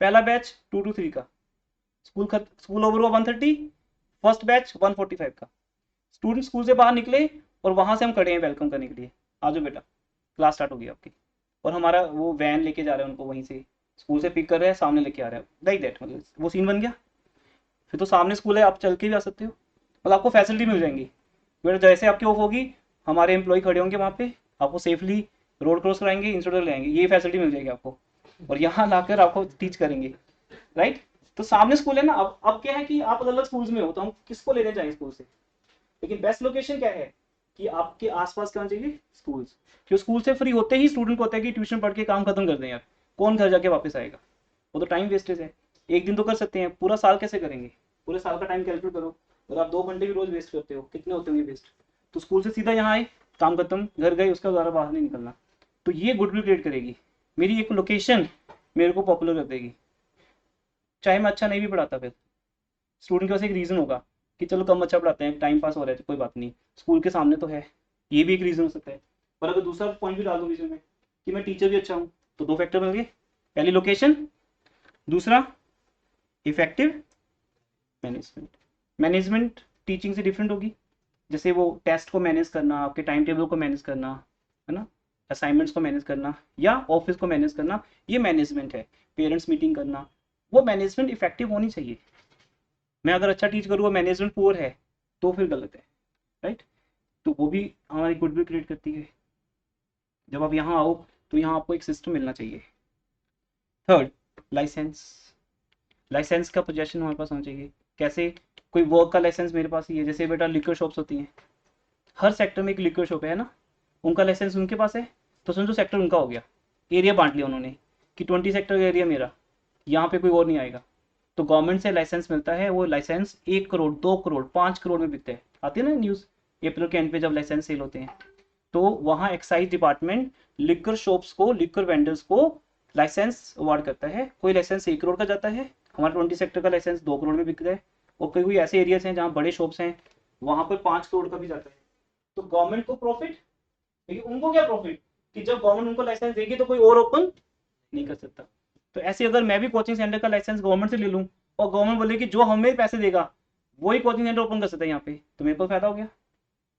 पहला बैच 2 to 3 का, स्कूल ओवर हुआ 1:30, फर्स्ट बैच 1:45 का, स्टूडेंट स्कूल से बाहर निकले और वहां से हम खड़े हैं वेलकम करने के लिए, आ जाओ बेटा क्लास स्टार्ट होगी आपकी। और हमारा वो वैन लेके जा रहा है उनको, वहीं से स्कूल से पिक कर रहा है, सामने लेके आ रहा है, लाइक दैट, मतलब वो सीन बन गया। फिर तो सामने स्कूल है, आप चल के भी आ सकते हो, मतलब आपको फैसिलिटी मिल जाएंगी। बेटा जैसे आपकी ऑफ होगी, हमारे एम्प्लॉय खड़े होंगे वहाँ पे, आपको सेफली रोड क्रॉस कराएंगे, इंस्टीट्यूट ले आएंगे, ये फैसिलिटी मिल जाएगी आपको, और यहाँ लाकर आपको टीच करेंगे, राइट। तो सामने स्कूल है ना। अब क्या है कि आप अलग अलग स्कूल्स में हो, तो हम किसको लेने जाएंगे स्कूल से, लेकिन बेस्ट लोकेशन क्या है कि आपके आसपास क्या होना चाहिए, स्कूल्स। क्यों, स्कूल से फ्री होते ही स्टूडेंट को होता है कि ट्यूशन पढ़ के काम खत्म कर दें यार, कौन घर जाके वापस आएगा, वो तो टाइम वेस्टेज है। एक दिन तो कर सकते हैं, पूरा साल कैसे करेंगे, पूरे साल का टाइम कैलकुलेट करो, और आप 2 घंटे भी रोज वेस्ट करते हो, कितने होते होंगे वेस्ट। तो स्कूल से सीधा यहाँ आए, काम खत्म, घर गए, उसका दोबारा बाहर नहीं निकलना। तो ये गुडविल क्रिएट करेगी। मेरी एक लोकेशन मेरे को पॉपुलर कर देगी, चाहे मैं अच्छा नहीं भी पढ़ाता, फिर स्टूडेंट के पास एक रीज़न होगा कि चलो कम अच्छा पढ़ाते हैं, टाइम पास हो रहा है तो कोई बात नहीं, स्कूल के सामने तो है। ये भी एक रीज़न हो सकता है। पर अगर दूसरा पॉइंट भी डाल दूँ बीच में कि मैं टीचर भी अच्छा हूँ, तो दो फैक्टर मिल गए, पहली लोकेशन, दूसरा इफेक्टिव मैनेजमेंट। मैनेजमेंट टीचिंग से डिफरेंट होगी, जैसे वो टेस्ट को मैनेज करना, आपके टाइम टेबल को मैनेज करना, है ना, असाइनमेंट्स को मैनेज करना या ऑफिस को मैनेज करना, ये मैनेजमेंट है। पेरेंट्स मीटिंग करना, वो मैनेजमेंट इफेक्टिव होनी चाहिए। मैं अगर अच्छा टीच करूँगा, मैनेजमेंट पुअर है, तो फिर गलत है, राइट। तो वो भी हमारी गुडविल क्रिएट करती है। जब आप यहाँ आओ तो यहाँ आपको एक सिस्टम मिलना चाहिए। Third, licence. लाइसेंस का पोजेशन हमारे पास होना चाहिए। कैसे? कोई वर्क का लाइसेंस मेरे पास ही है, जैसे बेटा लिक्वर शॉप्स होती हैं, हर सेक्टर में एक लिक्वर शॉप है ना, उनका लाइसेंस उनके पास है, तो समझो सेक्टर उनका हो गया, एरिया बांट लिया उन्होंने कि 20 सेक्टर का एरिया मेरा, यहाँ पे कोई और नहीं आएगा। तो गवर्नमेंट से लाइसेंस मिलता है, वो लाइसेंस 1 करोड़, 2 करोड़, 5 करोड़ में बिकते हैं। आती है ना न्यूज़ अप्रैल के एंड पे जब लाइसेंस सेल होते हैं, तो वहाँ एक्साइज डिपार्टमेंट लिक्वर शॉप्स को, लिक्वर वेंडर्स को लाइसेंस अवार्ड करता है। कोई लाइसेंस 1 करोड़ का जाता है, हमारा 20 सेक्टर का लाइसेंस 2 करोड़ में बिक रहा है। और कोई कोई ऐसे एरियाज हैं जहाँ बड़े शॉप्स हैं, वहाँ पर 5 करोड़ का भी जाता है। तो गवर्नमेंट को प्रॉफिट, लेकिन उनको क्या प्रॉफिट कि जब गवर्नमेंट उनको लाइसेंस देगी तो कोई और ओपन नहीं कर सकता। तो ऐसे अगर मैं भी कोचिंग सेंटर का लाइसेंस गवर्नमेंट से ले लूँ और गवर्नमेंट बोले कि जो हमें पैसे देगा वही कोचिंग सेंटर ओपन कर सकता है यहाँ पे, तो मेरे को फायदा हो गया,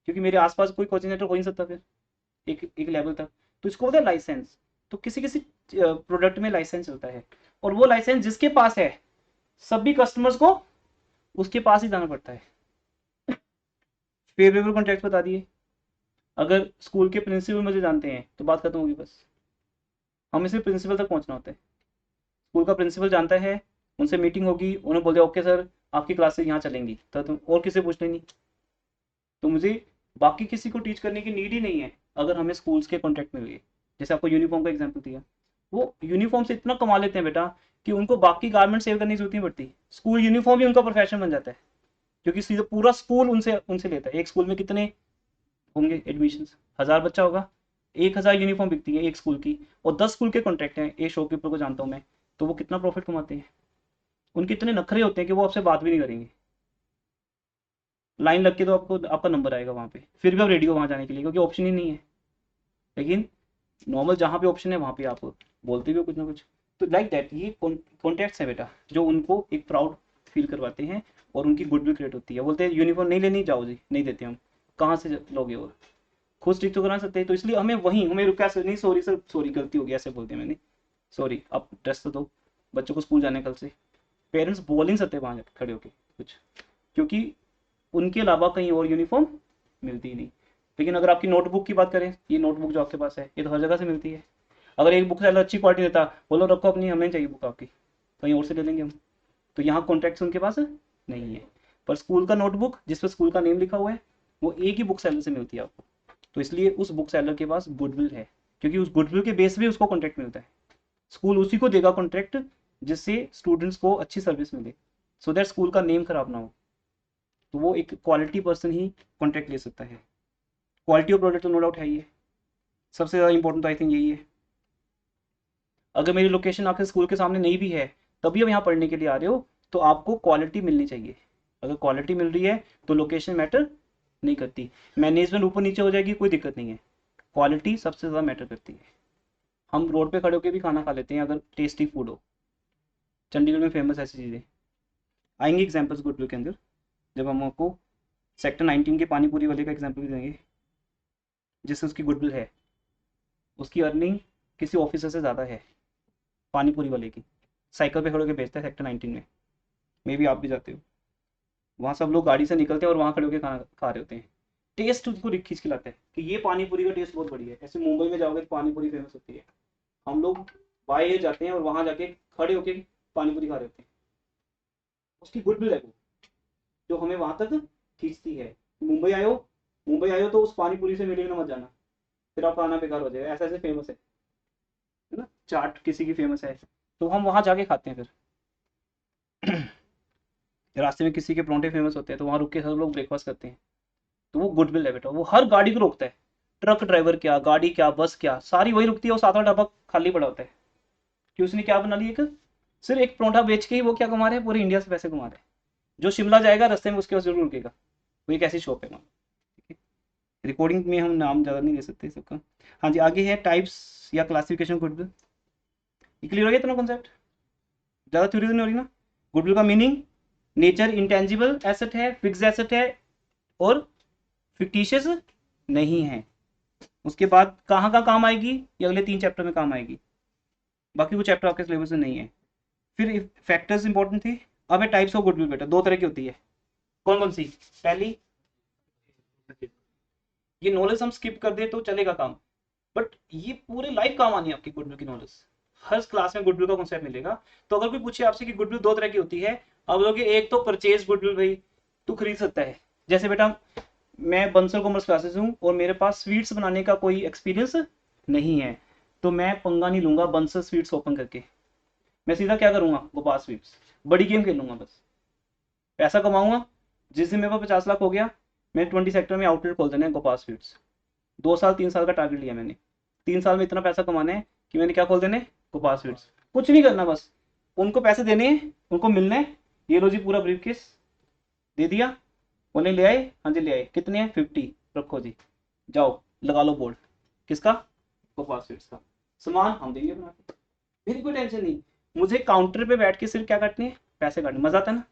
क्योंकि मेरे आसपास कोई कोचिंग सेंटर हो नहीं सकता फिर एक एक लेवल तक। तो इसको बोलते हैं लाइसेंस। तो किसी किसी प्रोडक्ट में लाइसेंस चलता है, और वो लाइसेंस जिसके पास है, सभी कस्टमर्स को उसके पास ही जाना पड़ता है। फेवरेबल कॉन्ट्रैक्ट बता दिए। अगर स्कूल के प्रिंसिपल मुझे जानते हैं तो बात खत्म होगी बस, हमें सिर्फ प्रिंसिपल तक पहुंचना होता है। स्कूल का प्रिंसिपल जानता है, उनसे मीटिंग होगी, उन्हें बोल दिया ओके सर आपकी क्लासेस यहाँ चलेंगी, तो तुम और किसी से पूछना ही नहीं। तो मुझे बाकी किसी को टीच करने की नीड ही नहीं है, अगर हमें स्कूल्स के कॉन्ट्रैक्ट मिल गए। जैसे आपको यूनिफॉर्म का एग्जाम्पल दिया, वो यूनिफॉर्म से इतना कमा लेते हैं बेटा कि उनको बाकी गारमेंट सेल करने की जरूरत नहीं पड़ती, स्कूल यूनिफॉर्म ही उनका प्रोफेशन बन जाता है, क्योंकि सीधा पूरा स्कूल उनसे उनसे लेता है। एक स्कूल में कितने होंगे एडमिशन? 1000 बच्चा होगा, 1000 यूनिफॉर्म बिकती है एक स्कूल की, और 10 स्कूल के कॉन्ट्रैक्ट हैं, एक शॉपकीपर को जानता हूँ मैं, तो वो कितना प्रॉफिट कमाते हैं। उनके इतने नखरे होते हैं कि वो आपसे बात भी नहीं करेंगे, लाइन लग के तो आपको आपका नंबर आएगा वहाँ पे, फिर भी आप रेडी हो वहाँ जाने के लिए, क्योंकि ऑप्शन ही नहीं है। लेकिन नॉर्मल जहाँ पे ऑप्शन है वहाँ पे आप बोलते भी हो कुछ ना कुछ। तो लाइक दैट, ये कॉन्टैक्ट्स है बेटा, जो उनको एक प्राउड फील करवाते हैं, और उनकी गुडविल क्रिएट होती है। बोलते हैं यूनिफॉर्म नहीं लेनी, जाओ जी नहीं देते हम, कहाँ से लोगे, और खुद स्टिच तो करा सकते हैं। तो इसलिए हमें वहीं, हमें रुका नहीं, सॉरी सर सॉरी गलती हो गया ऐसे बोलते हैं मैंने, सॉरी आप ड्रेस तो दो, बच्चों को स्कूल जाने कल से। पेरेंट्स बोल नहीं सकते वहाँ खड़े होके कुछ, क्योंकि उनके अलावा कहीं और यूनिफॉर्म मिलती ही नहीं। लेकिन अगर आपकी नोटबुक की बात करें, ये नोटबुक जो आपके पास है ये तो हर जगह से मिलती है। अगर एक बुक सेलर अच्छी क्वालिटी देता, बोलो रखो अपनी, हमें चाहिए बुक आपकी, कहीं और से ले लेंगे हम। तो यहाँ कॉन्ट्रैक्ट्स उनके पास नहीं है। पर स्कूल का नोटबुक जिस पर स्कूल का नेम लिखा हुआ है, वो एक ही बुक सेलर से मिलती है आपको। तो इसलिए उस बुक सेलर के पास गुडविल है, क्योंकि उस गुडविल के बेस पे उसको कॉन्ट्रैक्ट मिलता है। स्कूल उसी को देगा कॉन्ट्रैक्ट जिससे स्टूडेंट्स को अच्छी सर्विस मिले, सो दैट स्कूल का नेम खराब ना हो। तो वो एक क्वालिटी पर्सन ही कॉन्ट्रैक्ट ले सकता है। क्वालिटी ऑफ प्रोडक्ट तो नो डाउट है ही है, सबसे ज़्यादा इंपॉर्टेंट तो आई थिंक यही है। अगर मेरी लोकेशन आपके स्कूल के सामने नहीं भी है, तभी आप यहाँ पढ़ने के लिए आ रहे हो, तो आपको क्वालिटी मिलनी चाहिए। अगर क्वालिटी मिल रही है तो लोकेशन मैटर नहीं करती। मैनेजमेंट ऊपर नीचे हो जाएगी, कोई दिक्कत नहीं है, क्वालिटी सबसे ज़्यादा मैटर करती है। हम रोड पे खड़े होकर भी खाना खा लेते हैं अगर टेस्टी फूड हो। चंडीगढ़ में फेमस ऐसी चीज़ें आएंगी एग्जाम्पल्स गुडविल के अंदर, जब हम आपको सेक्टर 19 के पानी पूरी वाले का एग्जाम्पल भी देंगे, जिससे उसकी गुडविल है, उसकी अर्निंग किसी ऑफिसर से ज़्यादा है पानी पूरी वाले की। साइकिल पे खड़े होकर बेचता है सेक्टर 19 में, मे भी आप भी जाते हो वहाँ, सब लोग गाड़ी से निकलते हैं और वहाँ खड़े होकर खाना खा रहे होते हैं। टेस्ट उनको खींच के लाते हैं कि ये पानी पूरी का टेस्ट बहुत बढ़िया है। ऐसे मुंबई में जाओगे तो पानी पूरी फेमस होती है, हम लोग बाय एयर जाते हैं और वहाँ जाके खड़े होकर पानी पूरी खा रहे होते हैं। उसकी गुडविल है वो, जो हमें वहाँ तक खींचती है। मुंबई आयो, मुंबई आयो तो उस पानी पूरी से मिले ना मत जाना, फिर आपका आना बेकार हो जाएगा। ऐसे ऐसे फेमस है ना, चाट किसी की फेमस है तो हम वहाँ जाके खाते हैं। फिर रास्ते में किसी के परोंठे फेमस होते हैं तो वहाँ रुक के सब लोग ब्रेकफास्ट करते हैं। तो वो गुडविल है बेटा, वो हर गाड़ी को रोकता है, ट्रक ड्राइवर क्या, गाड़ी क्या, बस क्या, सारी वही रुकती है, वो 7-8 डब्बा खाली पड़ा होता है कि उसने क्या बना ली, एक सिर्फ एक परोंठा बेच के ही वो क्या कमा रहे हैं, पूरे इंडिया से पैसे कमा रहे हैं। जो शिमला जाएगा रास्ते में उसके पास जरूर रुकेगा, वो एक ऐसी शॉप है वहाँ। ठीक है, रिकॉर्डिंग में हम नाम ज़्यादा नहीं ले सकते सबका। हाँ जी, आगे है टाइप्स या क्लासिफिकेशन गुडविल। ये क्लियर हो गया इतना कॉन्सेप्ट? ज़्यादा थ्योरी तो नहीं हो रही ना? गुडविल का मीनिंग, नेचर इंटेंजिबल एसेट है, फिक्स एसेट है और फिक्टिशियस नहीं है। उसके बाद कहाँ का काम आएगी, ये अगले 3 चैप्टर में काम आएगी, बाकी वो चैप्टर आपके सिलेबस में नहीं है। फिर फैक्टर्स इंपॉर्टेंट थे। अब है टाइप्स ऑफ गुडविल बेटा, 2 तरह की होती है। कौन कौन सी? पहली, ये नॉलेज हम स्किप कर दे तो चलेगा काम, बट ये पूरे लाइफ काम आनी है आपकी गुडविल की नॉलेज। हर क्लास में गुडविल का कॉन्सेप्ट मिलेगा। तो अगर कोई पूछे आपसे कि गुडविल 2 तरह की होती है, अब लोगे एक तो परचेज गुडविल, भाई तू खरीद सकता है। जैसे बेटा मैं बंसल कॉमर्स क्लासेस हूँ और मेरे पास स्वीट्स बनाने का कोई एक्सपीरियंस नहीं है, तो मैं पंगा नहीं लूंगा बंसल स्वीट्स ओपन करके। मैं सीधा क्या करूंगा, गोपाल स्वीट्स, बड़ी गेम खेलूंगा, बस पैसा कमाऊंगा। जिस दिन मेरे पास 50 लाख हो गया, मैंने 20 सेक्टर में आउटलेट खोल देना है गोपाल स्वीट्स। 2 साल 3 साल का टारगेट लिया मैंने, 3 साल में इतना पैसा कमाना है कि मैंने क्या खोल देने, गोपाल स्वीट्स। कुछ नहीं करना, बस उनको पैसे देने हैं, उनको मिलना है। ये लो जी पूरा ब्रीफ केस दे दिया, उन्हें ले आए, हाँ जी ले आए, कितने हैं 50, रखो जी, जाओ लगा लो बोर्ड। किसका? गोपाल स्वीट्स का। सामान हम देंगे बना के, मेरी कोई टेंशन नहीं। मुझे काउंटर पे बैठ के सिर्फ क्या काटने हैं, पैसे काटने, मजा आता है ना।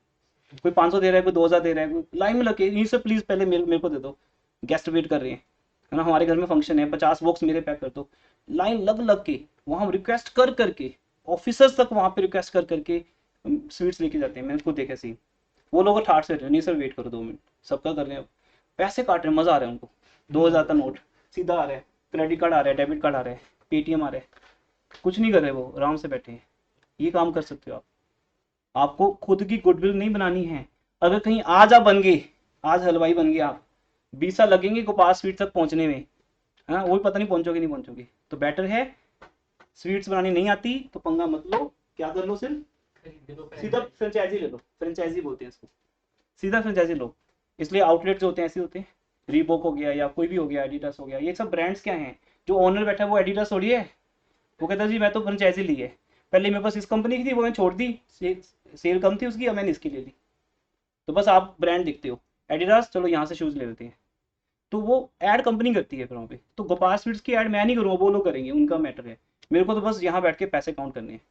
कोई 500 दे रहा है, कोई 2000 दे रहा है, कोई लाइन में लगे, यहीं से प्लीज पहले मेरे को दे दो, गेस्ट वेट कर रहे हैं, है ना, हमारे घर में फंक्शन है, 50 बॉक्स मेरे पैक कर दो। लाइन लग लग के वहाँ रिक्वेस्ट कर करके, ऑफिसर्स तक वहाँ पे रिक्वेस्ट कर करके स्वीट्स लेके जाते हैं, मैंने खुद देखा सी। वो लोग ठाट से नहीं सर वेट करो 2 मिनट, सबका कर रहे हैं, पैसे काट रहे हैं, मजा आ रहा है उनको। 2000 का नोट सीधा आ रहा है, क्रेडिट कार्ड आ रहा है, डेबिट कार्ड आ रहा है, पेटीएम आ रहा है, कुछ नहीं कर रहे, वो आराम से बैठे हैं। ये काम कर सकते हो आप। आपको खुद की गुडविल नहीं बनानी है। अगर कहीं आज आप बन गए, आज हलवाई बन गए आप, 20 साल लगेंगे गोपाल स्वीट तक पहुंचने में, हाँ वही पता नहीं पहुंचोगे नहीं पहुंचोगे। तो बेटर है, स्वीट्स बनानी नहीं आती तो पंगा मत लो, क्या कर लो, सिर्फ सीधा फ्रेंचाइजी ले लो, फ्रेंचाइजी बोलते हैं इसको, सीधा फ्रेंचाइजी लो। इसलिए आउटलेट जो होते हैं ऐसे होते हैं, रीबॉक हो गया या कोई भी हो गया, एडिडास हो गया, ये सब ब्रांड्स क्या हैं। जो ओनर बैठा है वो एडिडास थोड़ी है, वो कहता है जी मैं तो फ्रेंचाइजी ली है, पहले मेरे पास इस कंपनी की थी वो मैंने छोड़ दी, सेल कम थी उसकी, अब मैंने इसकी ले ली। तो बस आप ब्रांड दिखते हो, एडिडास, चलो यहाँ से शूज ले लेते हैं। तो वो ऐड कंपनी करती है फिर वहाँ पे, तो गोपाल स्वीट्स की ऐड मैं नहीं करूँगा, वो लोग करेंगे, उनका मैटर है। मेरे को तो बस यहाँ बैठ के पैसे काउंट करने हैं,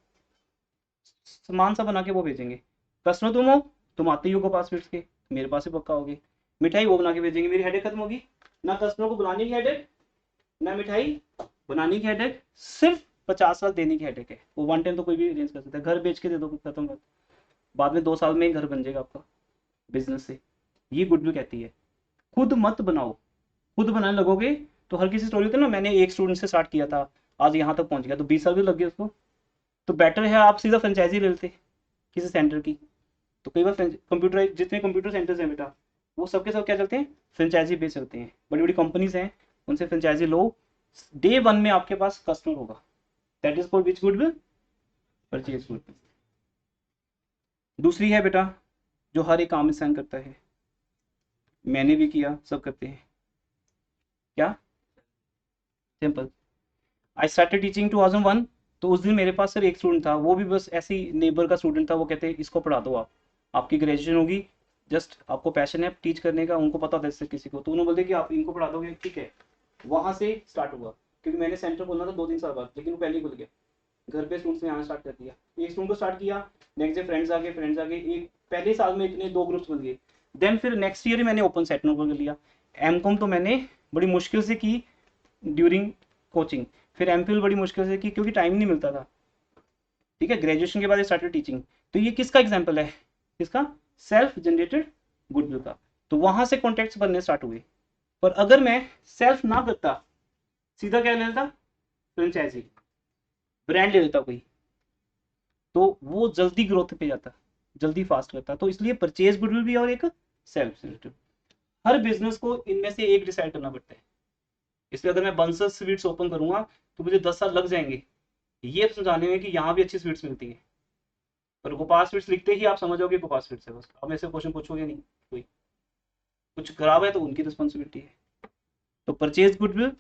सामान सा बना के वो भेजेंगे। कस्टमर तुम हो, तुम आते ही हो गोपाल स्वीट्स के, मेरे पास ही पक्का होगी। मिठाई वो बना के भेजेंगे, मेरी हेडेक खत्म होगी। ना कस्टमर को बुलाने की हेडेक, ना मिठाई बनाने की हेडेक, सिर्फ 50 लाख देने की हेडेक है। वो वन टाइम तो कोई भी अरेंज कर सकता है, घर बेच के दे दो, खत्म कर, बाद में 2 साल में ही घर बन जाएगा आपका बिजनेस से। ये गुडविल कहती है। खुद मत बनाओ, खुद बनाने लगोगे तो हर किसी स्टोरी होती है ना, मैंने एक स्टूडेंट से स्टार्ट किया था, आज यहाँ तक पहुंच गया, तो 20 साल भी लग गए उसको। तो बेटर है आप सीधा फ्रेंचाइजी ले लेते किसी सेंटर की। तो कई बार कंप्यूटर, जितने कंप्यूटर सेंटर्स हैं बेटा, वो सबके सब क्या चलते हैं, फ्रेंचाइजी बेस चलते हैं। बड़ी बड़ी कंपनीज हैं, उनसे फ्रेंचाइजी लो, डे वन में आपके पास कस्टमर होगा। That is for which goodwill, purchase goodwill. दूसरी है बेटा, जो हर एक काम में साइन करता है, मैंने भी किया, सब करते हैं, क्या, सिंपल। आई स्टार्टेड टीचिंग 2001, तो उस दिन मेरे पास सिर्फ एक स्टूडेंट था, वो भी बस ऐसे ही नेबर का स्टूडेंट था। वो कहते इसको पढ़ा दो आप, आपकी ग्रेजुएशन होगी, जस्ट आपको पैशन है टीच करने का, उनको पता था इससे किसी को, तो उन्होंने बोले कि आप इनको पढ़ा दोगे, ठीक है। वहाँ से स्टार्ट हुआ, क्योंकि मैंने सेंटर खोलना था 2-3 साल बाद, लेकिन वो पहले ही खुल गया। घर पे स्टूडेंट्स ने आना स्टार्ट कर दिया, एक स्टूडेंट को स्टार्ट किया, नेक्स्ट डे फ्रेंड्स आ गए, एक पहले साल में इतने 2 ग्रुप्स बन गए। देन फिर नेक्स्ट ईयर मैंने ओपन सेट कर लिया। एम कॉम तो मैंने बड़ी मुश्किल से की ड्यूरिंग कोचिंग, फिर एमफिल बड़ी मुश्किल से की क्योंकि टाइम नहीं मिलता था। ठीक है, ग्रेजुएशन के बाद स्टार्टेड टीचिंग। तो ये किसका एग्जाम्पल है, किसका, सेल्फ जनरेटेड गुडविल का। तो वहां से कॉन्टेक्ट्स बनने स्टार्ट हुए। पर अगर मैं सेल्फ ना करता, सीधा क्या ले लेता, फ्रेंचाइजी ब्रांड ले लेता कोई, तो वो जल्दी ग्रोथ पे जाता, जल्दी फास्ट करता। तो इसलिए परचेज गुडविल भी और एक सेल्फ जनरेटेड, हर बिजनेस को इनमें से एक डिसाइड करना पड़ता है। इसलिए अगर मैं बंसल स्वीट्स ओपन करूंगा तो मुझे 10 साल लग जाएंगे ये समझाने में कि यहाँ भी अच्छी स्वीट्स मिलती है। पर गोपाल स्वीट्स लिखते ही आप समझोगे गोपाल स्वीट्स है, बस आप ऐसे क्वेश्चन पूछोगे नहीं। कोई कुछ खराब है तो उनकी रिस्पॉन्सिबिलिटी है। तो परचेज गुडविल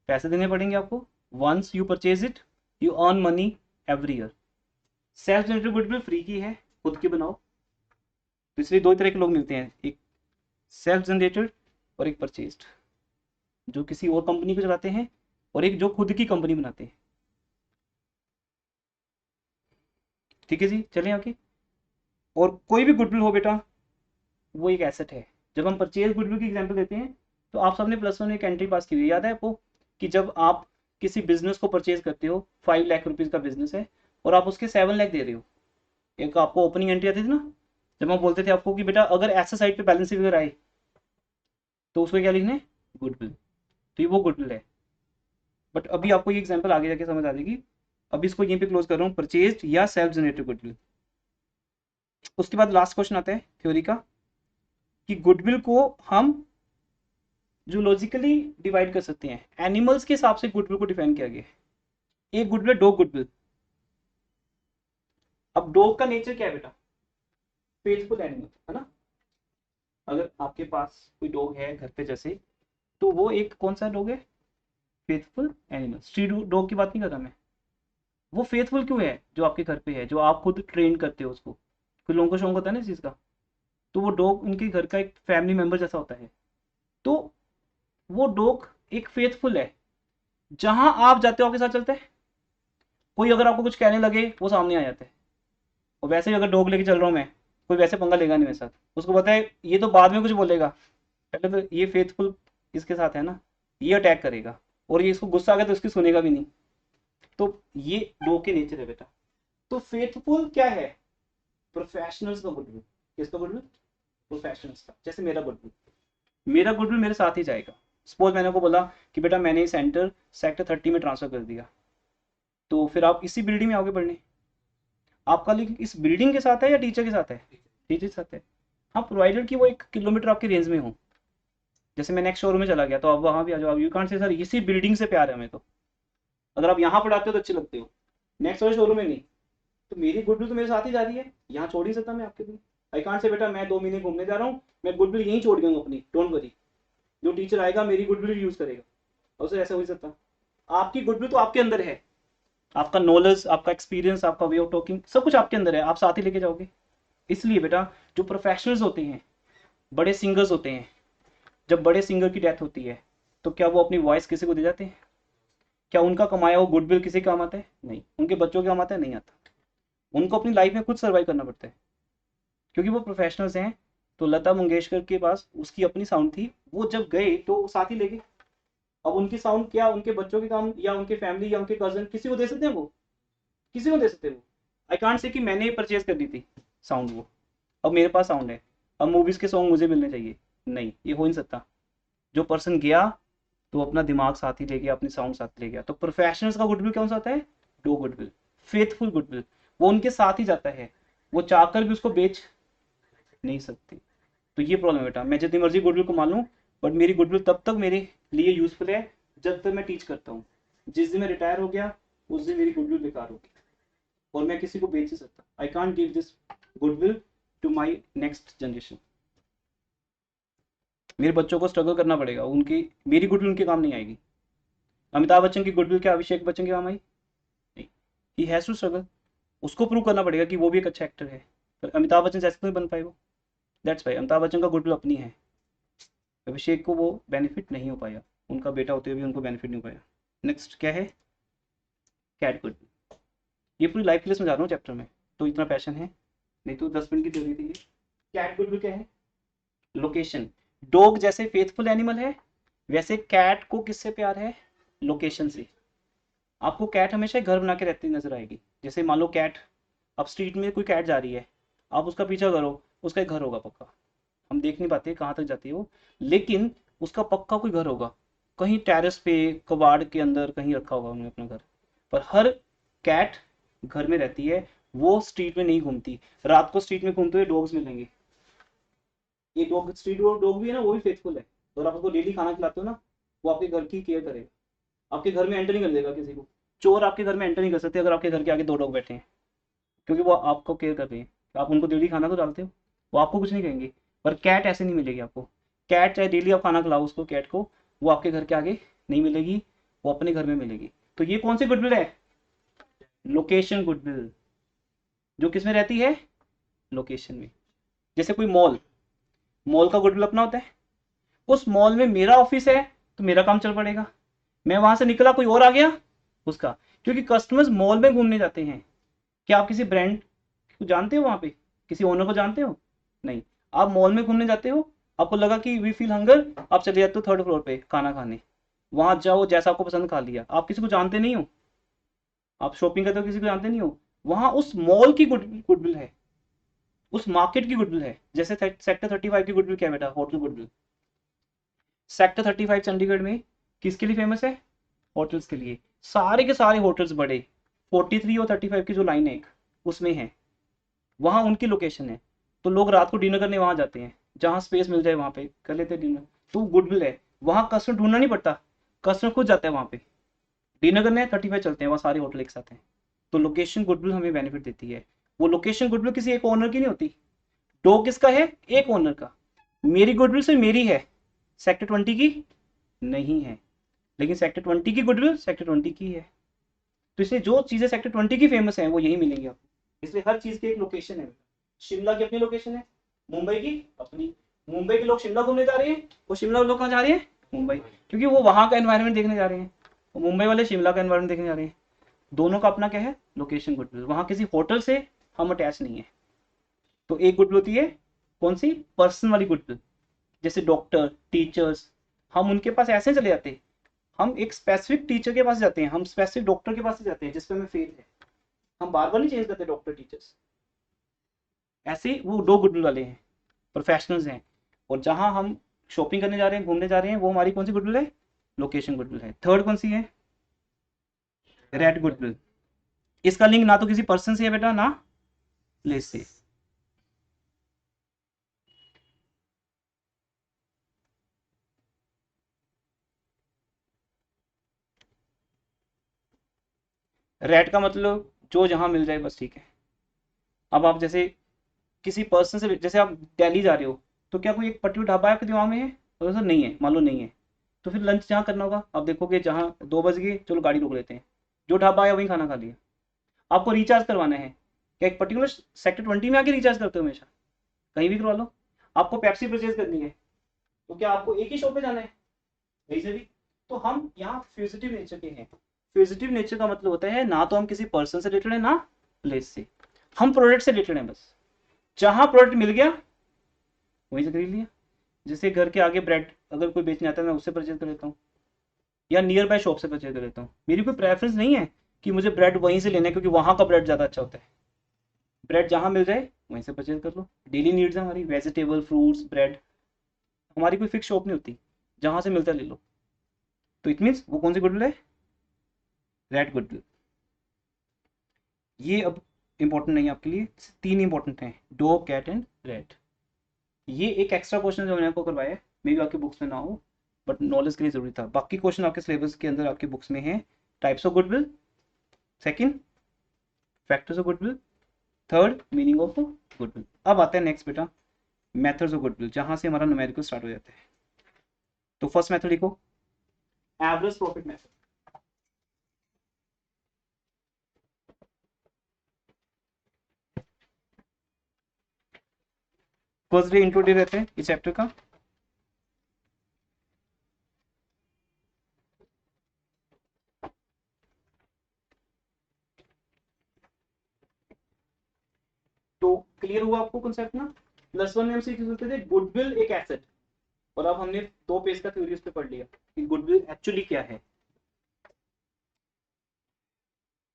पैसे देने पड़ेंगे आपको। Once you purchase it you earn money every year. Self generated goodwill free की है, खुद की बनाओ। तो इसलिए दो तरह के लोग मिलते हैं, एक सेल्फ जनरेटेड और एक परचेज्ड, जो किसी और कंपनी को चलाते हैं, और एक जो खुद की कंपनी बनाते हैं। ठीक है जी, चलें आगे। और कोई भी गुडविल हो बेटा, वो एक एसेट है। जब हम परचेज गुडविल की एग्जांपल देते हैं, तो आप सबने प्लस वन में एक एंट्री पास की हुई है, याद है आपको, कि जब आप किसी बिजनेस को परचेज करते हो, 5 लाख रुपीज का बिजनेस है, और आप उसके 7 लाख दे रहे हो, एक आपको ओपनिंग एंट्री आती थी ना, जब हम बोलते थे आपको कि बेटा अगर ऐसे साइड पे बैलेंस फिगर आए तो उसको क्या लिखना है, गुडविल। तो ये वो गुडविल है। बट अभी आपको ये एग्जांपल आगे जाके समझ आ जाएगी। अभी इसको यहीं पे क्लोज कर रहा हूँ, परचेज या सेल्फ जनरेटेड गुडविल। उसके बाद लास्ट क्वेश्चन आता है थ्योरी का, कि गुडविल को हम जो लॉजिकली डिवाइड कर सकते हैं, एनिमल्स के हिसाब से गुडविल को डिफाइन किया गया है। एक गुडविल, डॉग गुडविल। अब डॉग का नेचर क्या है बेटा, फेथफुल एनिमल है ना। अगर आपके पास कोई डॉग है घर पे जैसे, तो वो एक कौन सा डॉग है, फेथफुल एनिमल। स्ट्रीट डॉग की बात नहीं कर रहा मैं। वो फेथफुल क्यों है, जो आपके घर पे है, जो आप खुद ट्रेन करते हो उसको। कुछ लोगों को शौक होता है ना इस चीज का, तो वो डॉग उनके घर का एक फैमिली मेंबर जैसा होता है। तो वो डॉग एक फेथफुल है, जहां आप जाते हो आपके साथ चलता है। कोई अगर आपको कुछ कहने लगे वो सामने आ जाता है। और वैसे ही अगर डॉग लेके चल रहा हूँ मैं, कोई वैसे पंगा लेगा नहीं मेरे साथ, उसको पता है ये तो बाद में कुछ बोलेगा, पहले तो ये फेथफुल इसके साथ है ना, ये अटैक करेगा, और ये इसको गुस्सा आ गया तो इसकी सुनेगा भी नहीं। तो ये डॉग के नेचर है बेटा। तो फेथफुल क्या है, प्रोफेशनल्स का गुडविल। किसका गुडविल, प्रोफेशनल्स का। जैसे मेरा गुडविल मेरे साथ ही जाएगा। सपोज मैंने को बोला कि बेटा मैंने सेक्टर 30 में ट्रांसफर कर दिया, तो फिर आप इसी बिल्डिंग में आओगे पढ़ने। आपका लिंक इस बिल्डिंग के साथ है या टीचर के साथ है, टीचर के साथ है। हाँ, प्रोवाइडेड कि वो 1 किलोमीटर आपकी रेंज में हो। जैसे मैं नेक्स्ट शोरूम में चला गया तो आप वहां भी आ जाओ, यू कांट से सर इसी बिल्डिंग से प्यार है हमें तो, अगर आप यहाँ पढ़ाते हो तो अच्छे लगते हो, नेक्स्ट वाले शोरूम में नहीं। तो मेरी गुडविल तो मेरे साथ ही जा रही है, यहाँ छोड़ ही सकता मैं आपके लिए। आई कांट से बेटा मैं 2 महीने घूमने जा रहा हूँ, मैं गुडविल यहीं छोड़ दूंगा अपनी, डोंट वरी, जो टीचर आएगा मेरी गुडविल यूज करेगा। और उसे ऐसा हो ही सकता। आपकी गुडविल तो आपके अंदर है, आपका नॉलेज, आपका एक्सपीरियंस, आपका वे ऑफ टॉकिंग, सब कुछ आपके अंदर है, आप साथ ही लेके जाओगे। इसलिए बेटा जो प्रोफेशनल्स होते हैं, बड़े सिंगर्स होते हैं, जब बड़े सिंगर की डेथ होती है, तो क्या वो अपनी वॉइस किसी को दे जाते हैं, क्या उनका कमाया वो गुडविल किसी काम आता है, नहीं। उनके बच्चों के काम आता है, नहीं आता। उनको अपनी लाइफ में खुद सर्वाइव करना पड़ता है, क्योंकि वो प्रोफेशनल्स हैं। तो लता मंगेशकर के पास उसकी अपनी साउंड थी, वो जब गए तो वो साथ ही ले गए। अब उनकी साउंड क्या उनके बच्चों के काम या उनके फैमिली या उनके कजन किसी को दे सकते हैं, वो किसी को दे सकते हैं वो। आई कांट से कि मैंने ही परचेज कर दी थी साउंड, वो अब मेरे पास साउंड है, अब मूवीज के सॉन्ग मुझे मिलने चाहिए, नहीं, ये हो नहीं सकता। जो पर्सन गया तो अपना दिमाग साथ ही ले गया, अपनी साउंड साथ ले गया। तो प्रोफेशनल्स का गुडविल कौन सा होता है, डो गुडविल, फेथफुल गुडविल। वो उनके साथ ही जाता है, वो चाहकर भी उसको बेच नहीं सकते। तो ये प्रॉब्लम है बेटा, मैं जितनी मर्जी गुडविल को मान लूँ, बट मेरी गुडविल तब तक मेरे लिए यूजफुल है जब तक मैं टीच करता हूँ। जिस दिन मैं रिटायर हो गया उस दिन मेरी गुडविल बेकार होगी, और मैं किसी को बेच नहीं सकता। I can't give this goodwill to my next generation. मेरे बच्चों को स्ट्रगल करना पड़ेगा, उनकी मेरी गुडविल उनके काम नहीं आएगी। अमिताभ बच्चन की गुडविल क्या अभिषेक बच्चन के काम आई, नहीं। ही हैज टू स्ट्रगल, उसको प्रूव करना पड़ेगा कि वो भी एक अच्छा एक्टर है। पर अमिताभ बच्चन जैसे तो नहीं बन पाए वो। दैट्स वाई अमिताभ बच्चन का गुडविल अपनी है, अभिषेक को वो बेनिफिट नहीं हो पाया, उनका बेटा होते हुए भी उनको बेनिफिट नहीं हो पाया। नेक्स्ट क्या है, कैट गुडविल। ये पूरी लाइफ के लिए समझा रहा हूँ चैप्टर में, तो इतना पैशन है, नहीं तो 10 मिनट की थ्योरी थी ये। कैट गुडविल क्या है, लोकेशन। डॉग जैसे फेथफुल एनिमल है, वैसे कैट को किससे प्यार है, लोकेशन से। आपको कैट हमेशा घर बना के रहती नजर आएगी। जैसे मान लो कैट, अब स्ट्रीट में कोई कैट जा रही है, आप उसका पीछा करो, उसका एक घर होगा पक्का। हम देख नहीं पाते कहाँ तक जाती है वो, लेकिन उसका पक्का कोई घर होगा, कहीं टेरेस पे, कबाड़ के अंदर कहीं रखा होगा उन्होंने अपना घर। पर हर कैट घर में रहती है, वो स्ट्रीट में नहीं घूमती। रात को स्ट्रीट में घूमते हुए डॉग्स मिलेंगे। ये डॉग, स्ट्रीट डॉग भी है ना, वो भी फेथफुल है। अगर आप उसको डेली खाना खिलाते हो ना, वो आपके घर की केयर करेगा, आपके घर में एंटर नहीं कर देगा किसी को। चोर आपके घर में एंटर नहीं कर सकते अगर आपके घर के आगे 2 डॉग बैठे हैं, क्योंकि वो आपको केयर कर रही है। आप उनको डेली खाना तो डालते हो, वो आपको कुछ नहीं कहेंगे। पर कैट ऐसे नहीं मिलेगी आपको। कैट चाहे डेली आप खाना खिलाओ उसको, कैट को, वो आपके घर के आगे नहीं मिलेगी। वो अपने घर में मिलेगी। तो ये कौन सी गुडविल है? लोकेशन गुडविल, जो किस में रहती है? लोकेशन में। जैसे कोई मॉल, मॉल का गुडविल अपना होता है, उस मॉल में मेरा ऑफिस है तो मेरा काम चल पड़ेगा, मैं वहां से निकला कोई और आ गया उसका। क्योंकि कस्टमर्स मॉल में घूमने जाते हैं। क्या आप किसी ब्रांड को जानते हो? वहां पे किसी ओनर को जानते हो? नहीं। आप मॉल में घूमने जाते हो, आपको लगा कि वी फील हंगर, आप चले जाते हो थर्ड फ्लोर पे खाना खाने, वहां जाओ, जैसा आपको पसंद खा लिया। आप किसी को जानते नहीं हो, आप शॉपिंग करते हो किसी को जानते नहीं हो, वहां उस मॉल की गुडविल है, उस मार्केट की गुडविल है। जैसे सेक्टर 35 की गुडविल क्या है बेटा? Hotel goodwill. सेक्टर 35 चंडीगढ़ में किसके लिए फेमस है? होटल्स के लिए। सारे के सारे होटल्स बड़े 43 और 35 की जो लाइन है एक, उसमें है, वहां उनकी लोकेशन है। तो लोग रात को डिनर करने वहां जाते हैं, जहां स्पेस मिल जाए वहां पे कर लेते हैं डिनर। तो गुडविल है, वहां कस्टमर ढूंढना नहीं पड़ता, कस्टमर खुद जाता है वहां पे डिनर करने। 35 चलते हैं, वहां सारे होटल एक साथ हैं। तो लोकेशन गुडविल हमें बेनिफिट देती है। वो लोकेशन गुडविल किसी एक ओनर की नहीं होती। डो किसका है? एक ओनर का। मेरी गुडविल से मेरी है, सेक्टर 20 की नहीं है। लेकिन सेक्टर 20 की गुडविल सेक्टर 20 की है। तो इसलिए जो चीजें सेक्टर 20 की फेमस है वो यही मिलेंगी आपको। इसलिए हर चीज की एक लोकेशन है। शिमला की अपनी लोकेशन है, मुंबई की अपनी। मुंबई के लोग शिमला घूमने जा रहे हैं, और शिमला के लोग कहाँ जा रहे हैं? मुंबई, क्योंकि वो वहां का एनवायरनमेंट देखने जा रहे हैं, और मुंबई वाले शिमला का एनवायरनमेंट देखने जा रहे हैं। दोनों का अपना क्या है? Location goodwill. वहां किसी होटल से हम अटैच नहीं है। तो एक गुडविल होती है कौन सी? पर्सन वाली गुडविल। जैसे डॉक्टर, टीचर्स, हम उनके पास ऐसे चले जाते हैं, हम एक स्पेसिफिक टीचर के पास जाते हैं, हम स्पेसिफिक डॉक्टर के पास जाते हैं जिस पे हमें फेथ है। हम बार बार नहीं चेंज करते डॉक्टर टीचर्स। ऐसे वो दो गुडविल वाले हैं, प्रोफेशनल्स हैं। और जहां हम शॉपिंग करने जा रहे हैं, घूमने जा रहे हैं, वो हमारी कौन सी गुडविल है? लोकेशन गुडविल है। थर्ड कौन सी है? Red goodwill. इसका लिंक ना तो किसी पर्सन से है बेटा, ना प्लेस से। रेड का मतलब जो जहां मिल जाए बस, ठीक है। अब आप जैसे किसी पर्सन से, जैसे आप दिल्ली जा रहे हो, तो क्या कोई एक पर्टिकुलर ढाबा आपके दिमाग में है? तो सर नहीं है, मान लो नहीं है, तो फिर लंच जहाँ करना होगा, आप देखोगे जहाँ 2 बज गए, चलो गाड़ी रोक लेते हैं, जो ढाबा आया वहीं खाना खा लिया। आपको रिचार्ज करवाना है, क्या एक पर्टिकुलर सेक्टर 20 में आके रिचार्ज करते हो? हमेशा कहीं भी करवा लो। आपको पेप्सी परचेज करनी है, तो क्या आपको एक ही शॉप पे जाना है? कहीं से भी। तो हम यहाँ फ्यूजिटिव नेचर के हैं। फ्यूजिटिव नेचर का मतलब होता है ना तो हम किसी पर्सन से रिलेटेड है, ना प्लेस से। हम प्रोडक्ट से रिलेटेड हैं बस। जहां प्रोडक्ट मिल गया वहीं से खरीद लिया। जैसे घर के आगे ब्रेड अगर कोई बेचने आता है, मैं उससे परचेज कर लेता हूँ, या नियर बाय शॉप से परचेज कर लेता हूँ। मेरी कोई प्रेफरेंस नहीं है कि मुझे ब्रेड वहीं से लेना है, क्योंकि वहां का ब्रेड ज़्यादा अच्छा होता है। ब्रेड जहां मिल जाए वहीं से परचेज कर लो। डेली नीड्स है हमारी, वेजिटेबल, फ्रूट्स, ब्रेड, हमारी कोई फिक्स शॉप नहीं होती, जहां से मिलता है ले लो। तो इट मीन्स वो कौन सी गुडविल है? Red goodwill. ये अब इंपॉर्टेंट नहीं है आपके लिए, 3 इंपॉर्टेंट हैं, डॉग, कैट एंड रेट। ये एक एक्स्ट्रा क्वेश्चन जो मैंने आपको करवाया है, मे बी आपके बुक्स में ना हो, बट नॉलेज के लिए जरूरी था। बाकी क्वेश्चन आपके सिलेबस के अंदर आपके बुक्स में है। Types of goodwill, second factors of goodwill, third meaning of goodwill. अब आता है नेक्स्ट बेटा, मेथड्स ऑफ गुडविल, जहां से हमारा न्यूमेरिकल स्टार्ट हो जाता है। तो फर्स्ट मेथड लिखो, average profit method. First day intro day रहते हैं इस चैप्टर का। तो क्लियर हुआ आपको कॉन्सेप्ट ना? +1 में हम सीख सकते थे गुडविल एक एसेट, और अब हमने 2 पेज का थ्योरी उस पर पढ़ लिया कि गुडविल एक्चुअली क्या है।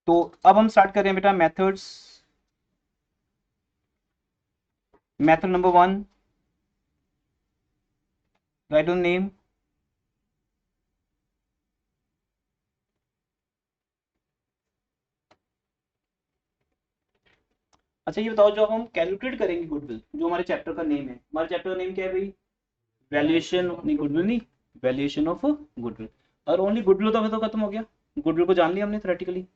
तो अब हम स्टार्ट कर रहे हैं बेटा methods. Method number 1, write down name. अच्छा ये बताओ, जो हम कैलकुलेट करेंगे गुडविल, जो हमारे चैप्टर का नेम है, हमारे चैप्टर का नेम क्या है भाई? वैल्यूएशन, नहीं गुडविल नहीं, वैल्यूएशन ऑफ गुडविल। और ओनली गुडविल होता तो खत्म हो गया, गुडविल को जान लिया हमने थ्योरेटिकली।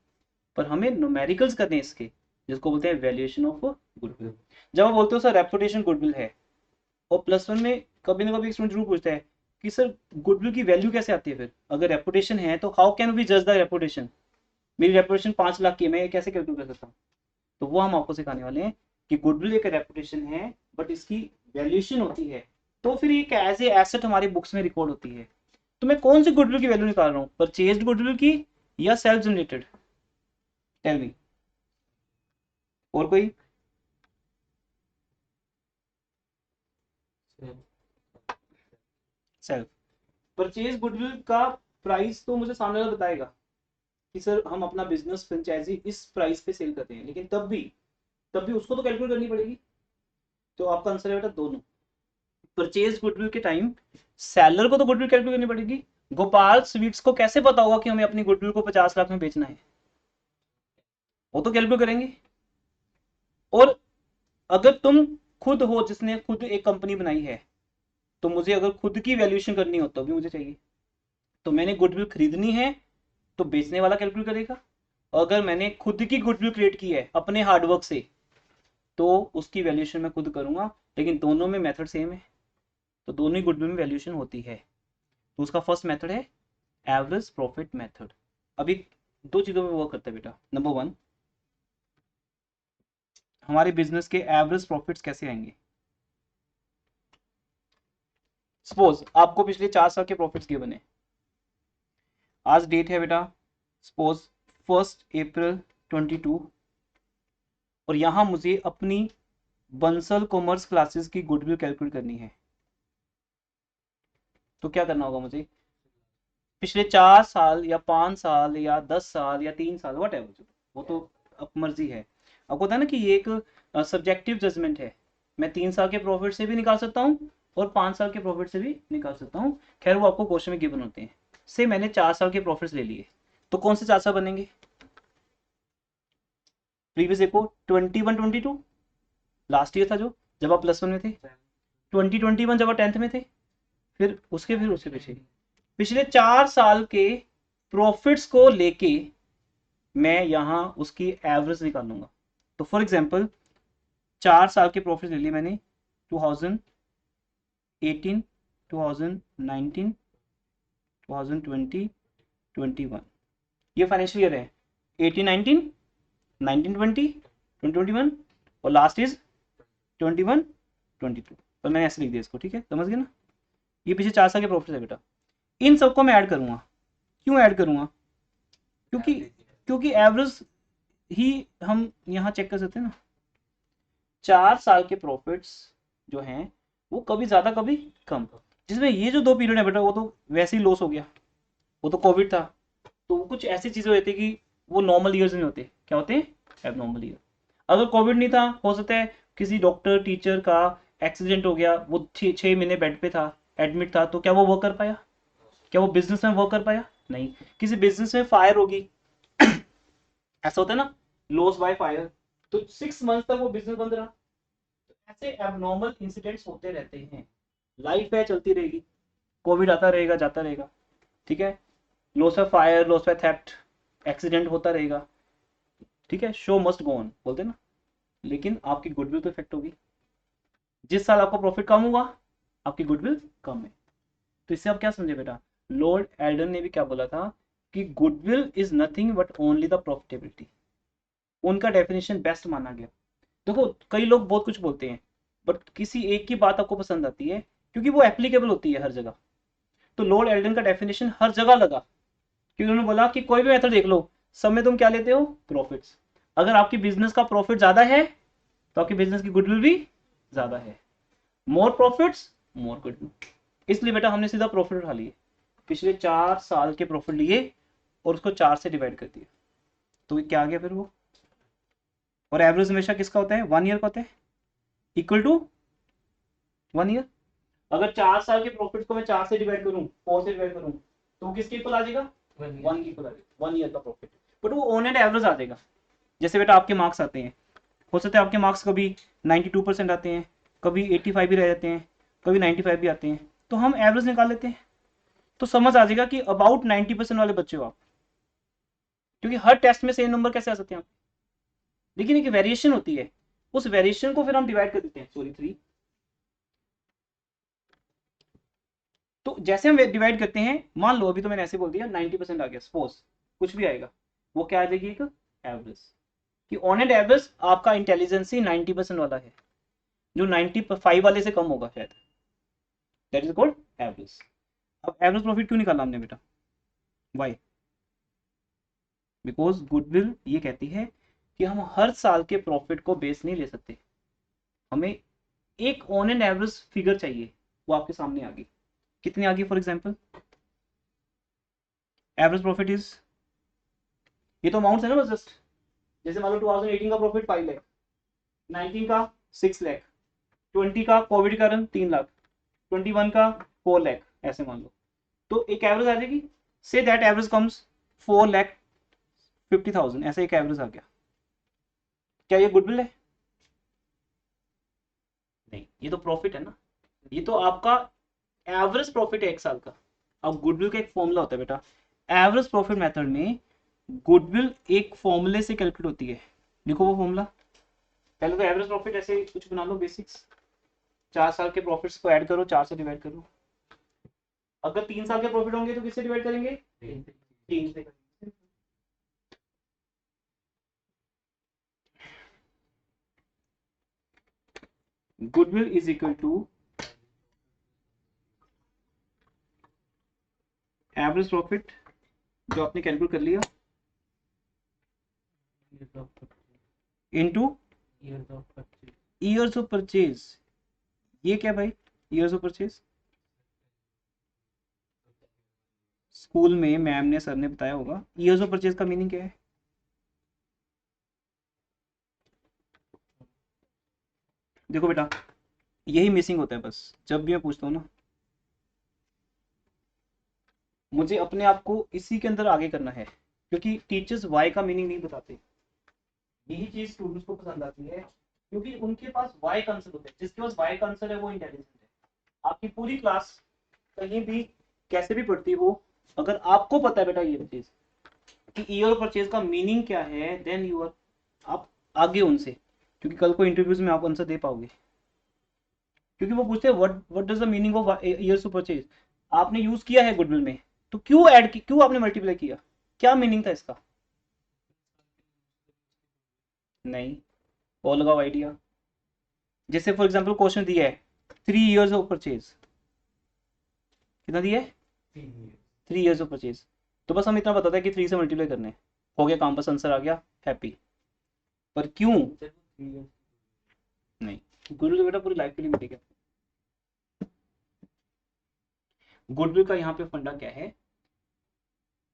पर हमें न्यूमेरिकल्स करने हैं इसके, जिसको बोलते हैं वैल्यूएशन ऑफ गुडविल। जब आप बोलते हो सर रेपुटेशन गुडविल है, और +1 में कभी ना कभी स्टूडेंट जरूर पूछता है कि सर गुडविल की वैल्यू कैसे आती है फिर, अगर रेपुटेशन है तो हाउ कैन वी जज द रेपुटेशन, मेरी रेपुटेशन 5 लाख की है, मैं ये कैसे कैलकुलेट कर सकता हूँ। तो वो हम आपको सिखाने वाले हैं कि गुडविल एक रेपुटेशन है बट इसकी वैल्यूएशन होती है, तो फिर एक एज ए एसेट हमारी बुक्स में रिकॉर्ड होती है। तो मैं कौन सी गुडविल की वैल्यू निकाल रहा हूँ, परचेज्ड गुडविल की या सेल्फ जनरेटेड, टेल मी। और कोई, Same. सेल्फ। परचेज गुडविल का प्राइस तो मुझे सामने वाला बताएगा कि सर हम अपना बिजनेस फ्रेंचाइजी इस प्राइस पे सेल करते हैं, लेकिन तब भी उसको तो कैलकुलेट करनी पड़ेगी। तो आपका आंसर है बेटा दोनों। परचेज गुडविल के टाइम सेलर को तो गुडविल कैलकुलेट करनी पड़ेगी, गोपाल स्वीट्स को कैसे पता होगा कि हमें अपनी गुडविल को 50 लाख में बेचना है, वो तो कैलकुलेट करेंगे। और अगर तुम खुद हो जिसने खुद एक कंपनी बनाई है, तो मुझे अगर खुद की वैल्यूएशन करनी हो तो भी मुझे चाहिए। तो मैंने गुडविल खरीदनी है तो बेचने वाला कैलकुलेट करेगा, अगर मैंने खुद की गुडविल क्रिएट की है अपने हार्डवर्क से तो उसकी वैल्यूएशन मैं खुद करूंगा, लेकिन दोनों में मेथड सेम है, तो दोनों ही गुडविल में वैल्यूएशन होती है। तो उसका फर्स्ट मेथड है एवरेज प्रॉफिट मेथड। अभी दो चीजों पे वर्क करता है बेटा। नंबर वन, हमारे बिजनेस के एवरेज प्रॉफिट्स कैसे आएंगे। सपोज आपको पिछले 4 साल के प्रॉफिट्स गिवन है, आज डेट है बेटा सपोज 1 अप्रैल 22, और यहां मुझे अपनी बंसल कॉमर्स क्लासेस की गुडविल कैलकुलेट करनी है। तो क्या करना होगा मुझे, पिछले 4 साल या 5 साल या 10 साल या 3 साल वट एवर, वो तो अब मर्जी है। आपको पता है ना कि ये एक सब्जेक्टिव जजमेंट है, मैं 3 साल के प्रॉफिट से भी निकाल सकता हूँ और 5 साल के प्रॉफिट से भी निकाल सकता हूँ। खैर वो आपको क्वेश्चन में गिवन होते हैं। से मैंने 4 साल के प्रॉफिट्स ले लिए, तो कौन से 4 साल बनेंगे, प्रीवियस देखो 21-22 लास्ट ईयर था जो, जब आप +1 में थे, 2021 जब आप 10th में थे, फिर उसके पीछे पिछले 4 साल के प्रॉफिट्स को लेके मैं यहां उसकी एवरेज निकालूंगा। तो फॉर एग्जांपल 4 साल के प्रॉफिट ले लिए मैंने, 2018, 2019, 2020, 21, ये फाइनेंशियल ईयर है। 18-19, 19-20, 20-21 और लास्ट इज 21-22। और मैंने ऐसे लिख दिया इसको, ठीक है, समझ गए ना। ये पीछे 4 साल के प्रॉफिट है बेटा, इन सबको मैं ऐड करूंगा। क्यों ऐड करूंगा, क्योंकि क्योंकि एवरेज ही हम यहाँ चेक कर सकते हैं ना। 4 साल के प्रॉफिट्स जो हैं वो कभी ज्यादा कभी कम, जिसमें ये जो 2 पीरियड है बेटा वो तो वैसे ही लॉस हो गया, वो तो कोविड था। तो कुछ ऐसी चीजें होती है कि वो नॉर्मल ईयर्स नहीं होते, क्या होते हैं, एबनॉर्मल ईयर। अगर कोविड नहीं था, हो सकता है किसी डॉक्टर टीचर का एक्सीडेंट हो गया, वो 6 महीने बेड पे था, एडमिट था, तो क्या वो वर्क कर पाया, क्या वो बिजनेस में वर्क कर पाया, नहीं। किसी बिजनेस में फायर होगी, ऐसा होता है ना, लॉस बाय फायर, तो 6 मंथ तक वो बिजनेस बंद रहा। ऐसे एबनॉर्मल इंसिडेंट्स होते रहते हैं, लाइफ है चलती रहेगी, कोविड आता रहेगा जाता रहेगा, ठीक है, loss by fire, loss by theft, accident होता रहेगा, ठीक है, शो मस्ट गो ऑन बोलते हैं ना। लेकिन आपकी गुडविल तो इफेक्ट होगी, जिस साल आपका प्रॉफिट कम हुआ आपकी गुडविल कम है। तो इससे आप क्या समझे बेटा, लॉर्ड एल्डन ने भी क्या बोला था कि goodwill is nothing but only the profitability, उनका डेफिनेशन बेस्ट माना गया। देखो कई लोग बहुत कुछ बोलते हैं बट किसी एक की बात आपको पसंद आती है क्योंकि वो एप्लीकेबल होती है हर जगह। तो लॉर्ड एल्डन का डेफिनेशन हर जगह लगा, क्योंकि उन्होंने बोला कि कोई भी मेथड देख लो, सब में तुम क्या लेते हो, प्रॉफिट्स। अगर आपकी बिजनेस का प्रॉफिट ज्यादा है तो आपकी बिजनेस की गुडविल भी ज्यादा है, मोर प्रॉफिट्स मोर गुडविल। इसलिए बेटा हमने सीधा प्रॉफिट उठा लिए, पिछले 4 साल के प्रॉफिट लिए और उसको 4 से डिवाइड कर दिया, तो क्या आ गया फिर वो। और एवरेज हमेशा किसका होता है, 1 ईयर का होता है, इक्वल टू 1 ईयर। अगर 4 साल के प्रॉफिट को मैं 4 से डिवाइड करूं, 4 से डिवाइड करूं, तो किसके इक्वल आ जाएगा, 1 की इक्वल आ जाएगा, 1 ईयर का प्रॉफिट। बट वो ऑन एंड एवरेज आ जाएगा। जैसे बेटा आपके मार्क्स आते हैं, हो सकता है आपके मार्क्स कभी 92% आते हैं, कभी 85 भी रह जाते हैं, कभी 95 भी आते हैं, तो हम एवरेज निकाल लेते हैं, तो समझ आ जाएगा कि अबाउट 90% वाले बच्चे हो आप, क्योंकि हर टेस्ट में सेम नंबर कैसे आ सकते हैं आप। लेकिन एक वेरिएशन होती है, उस वेरिएशन को फिर हम डिवाइड कर देते हैं, सॉरी 3, तो जैसे हम डिवाइड करते हैं, मान लो अभी तो मैंने ऐसे बोल दिया 90% आ गया, सपोज कुछ भी आएगा, वो क्या आ जाएगी, एक एवरेज, कि ऑन एंड एवरेज आपका इंटेलिजेंसी 90% वाला है, जो 95 वाले से कम होगा शायद, दैट इज कॉल्ड एवरेज। अब एवरेज प्रॉफिट क्यों निकाला हमने बेटा, वाई, बिकॉज गुडविल ये कहती है कि हम हर साल के प्रॉफिट को बेस नहीं ले सकते, हमें एक ऑन एंड एवरेज फिगर चाहिए, वो आपके सामने आ गई, कितनी आ गई, for example average profit is, ये तो अमाउंट है ना बस जस्ट, जैसे मान लो 2018 का प्रॉफिट 5 लाख, 19 का 6 लाख, 20 का कोविड के कारण 3 लाख, 21 का 4 लाख, ऐसे मान लो, तो एक एवरेज आ जाएगी, से दैट एवरेज कम्स 4,50,000, ऐसा एक एवरेज आ गया, क्या ये गुडविल है, नहीं, ये तो प्रॉफिट है ना, ये तो आपका एवरेज प्रॉफिट है एक साल का। अब गुडविल का एक फॉर्मूला होता है बेटा, एवरेज प्रॉफिट मेथड में गुडविल एक फॉर्मूले से कैलकुलेट होती है, देखो वो फॉर्मूला, पहले तो एवरेज प्रॉफिट ऐसे कुछ बना लो बेसिक्स, 4 साल के प्रॉफिट्स को ऐड करो, 4 से डिवाइड करो, अगर 3 साल के प्रॉफिट होंगे तो किससे डिवाइड करेंगे, 3 से। Goodwill is equal to average profit जो आपने कैलकुलेट कर लिया, इनटू ईयर्स ऑफ परचेज, ये क्या भाई, ईयर्स ऑफ परचेज, स्कूल में मैम ने, सर ने बताया होगा, ईयर्स ऑफ परचेज का मीनिंग क्या है, देखो बेटा यही मिसिंग होता है बस, जब भी मैं पूछता हूँ ना, मुझे अपने आप को इसी के अंदर आगे करना है, क्योंकि टीचर्स वाई का मीनिंग नहीं बताते, यही चीज स्टूडेंट्स को पसंद आती है, क्योंकि उनके पास वाई का आंसर होता है, जिसके पास वाई का आंसर है वो इंटेलिजेंट है। आपकी पूरी क्लास कहीं भी कैसे भी पढ़ती हो, अगर आपको पता है बेटा ये चीज कि ईयर परचेज का मीनिंग क्या है, देन यू आर, आप आगे उनसे, क्योंकि कल को इंटरव्यूज में आप आंसर दे पाओगे, क्योंकि वो पूछते हैं what does the meaning of years to purchase, आपने यूज किया है गुडविल में, तो क्यों ऐड की, क्यों आपने मल्टीप्लाई किया, क्या मीनिंग था इसका, नहीं, और लगाओ आइडिया, जैसे फॉर एग्जांपल क्वेश्चन दिया है 3 years ऑफ परचेज, कितना दिया है, 3 years ऑफ परचेज, तो बस हम इतना बताते हैं कि 3 से मल्टीप्लाई करने, हो गया काम, बस आंसर आ गया, हैप्पी, पर क्यों, नहीं, गुडविल बेटा पूरी लाइफ के लिए मिलेगा। गुडविल का यहाँ पे फंडा क्या है,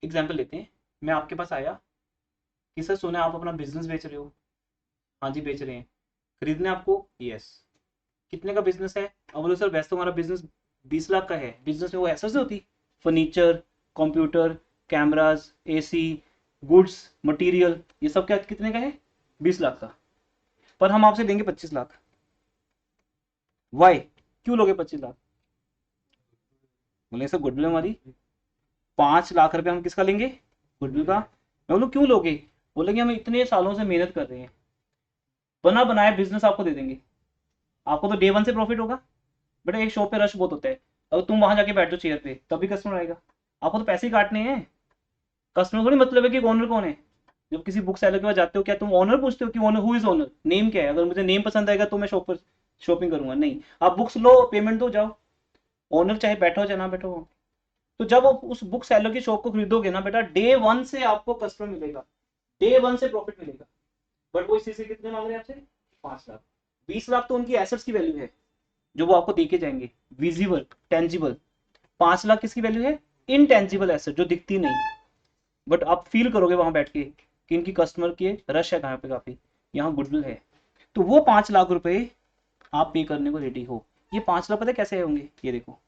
एग्जाम्पल लेते हैं, मैं आपके पास आया कि सर सुना है आप अपना बिजनेस बेच रहे हो, हाँ जी बेच रहे हैं, खरीदने आपको, यस, कितने का बिजनेस है, अब बोलो सर वैसे तो हमारा बिजनेस 20 लाख का है, बिजनेस में वो ऐसा होती, furniture, computer, cameras, AC, goods, material, ये सब क्या कितने का है, 20 लाख का, पर हम आपसे देंगे 25 लाख, वाई, क्यों लोगे 25 लाख, बोले सर गुडविल हमारी, 5 लाख रुपए हम किसका लेंगे, गुडविल का, मैं बोलूँ क्यों लोगे, बोलेंगे हम इतने सालों से मेहनत कर रहे हैं, बना बनाया बिजनेस आपको दे देंगे, आपको तो डे 1 से प्रॉफिट होगा, बेटा एक शॉप पे रश बहुत होता है, अगर तुम वहां जाके बैठो चेयर पे तभी कस्टमर आएगा, आपको तो पैसे ही काटने हैं, कस्टमर थोड़ी मतलब है कि ओनर कौन है, जब किसी बुक सेलर के पास जाते हो क्या तुम ओनर पूछते हो कि owner, who is owner, name क्या है, अगर मुझे नेम पसंद आएगा तो मैं शॉप पर शॉपिंग करूंगा, नहीं, आप बुक्स लो, पेमेंट दो, जाओ, ओनर चाहे बैठा हो चाहे ना बैठा हो, तो जब आप उस बुक सेलर की शॉप को खरीदोगे ना बेटा, डे 1 से आपको कस्टमर मिलेगा, डे 1 से प्रॉफिट मिलेगा, बट वो इसी से कितने मांग रहे हैं आपसे, 5 लाख, 20 लाख तो उनकी एसेट्स की वैल्यू है, जो वो आपको देके जाएंगे, विजिबल, टेंजिबल, 5 लाख किसकी वैल्यू है, इनटेंजिबल एसेट, जो दिखती नहीं, बट आप फील करोगे वहां बैठ के कि इनकी कस्टमर के रश है कहाँ पे काफी, यहाँ गुडविल है, तो वो 5 लाख रुपए आप पे करने को रेडी हो, ये 5 लाख पता है कैसे होंगे, ये देखो,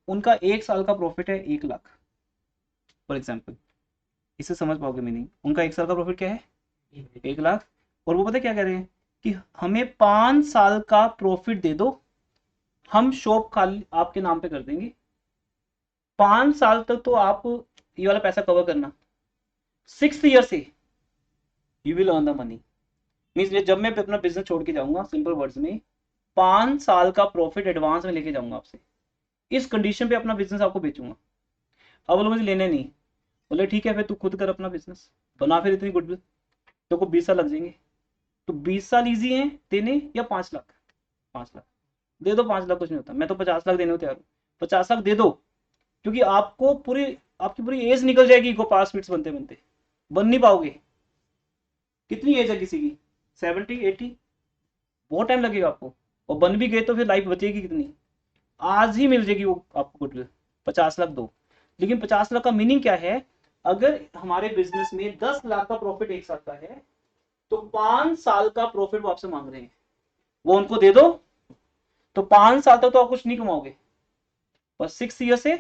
उनका एक साल का प्रॉफिट है 1 लाख, फॉर एग्जाम्पल, इससे समझ पाओगे मीनिंग, उनका एक साल का प्रॉफिट क्या है, 1 लाख, और वो पता है क्या कह रहे हैं कि हमें 5 साल का प्रॉफिट दे दो, हम शॉप खाली आपके नाम पे कर देंगे, 5 साल तक तो आप ये वाला पैसा कवर करना, 6th ईयर से you will earn the money, means जब मैं अपना बिजनेस छोड़ के जाऊंगा, सिंपल वर्ड्स में 5 साल का प्रॉफिट एडवांस में लेके जाऊंगा आपसे, इस कंडीशन पे अपना बिजनेस आपको बेचूंगा। अब बोलो मुझे लेने नहीं, बोले ठीक है फिर तू खुद कर अपना बिजनेस, बना फिर इतनी गुडविल, तो को 20 साल लग जाएंगे। तो 20 साल ईजी है देने या 5 लाख? 5 लाख दे दो, 5 लाख कुछ नहीं होता, मैं तो 50 लाख देने को तैयार हूँ। 50 लाख दे दो, क्योंकि आपको पूरी आपकी पूरी एज निकल जाएगी को पास फिट्स बनते बनते, बन नहीं पाओगे। कितनी एज है किसी की? 70 80, बहुत टाइम लगेगा आपको। और बन भी गए तो फिर लाइफ बचेगी कितनी? आज ही मिल जाएगी वो आपको गुडविल। 50 लाख दो, लेकिन 50 लाख का मीनिंग क्या है? अगर हमारे बिजनेस में 10 लाख का प्रॉफिट एक साथ का है, तो 5 साल का प्रॉफिट वो आपसे मांग रहे हैं, वो उनको दे दो, तो 5 साल तक तो आप कुछ नहीं कमाओगे, बस 6 ईयर से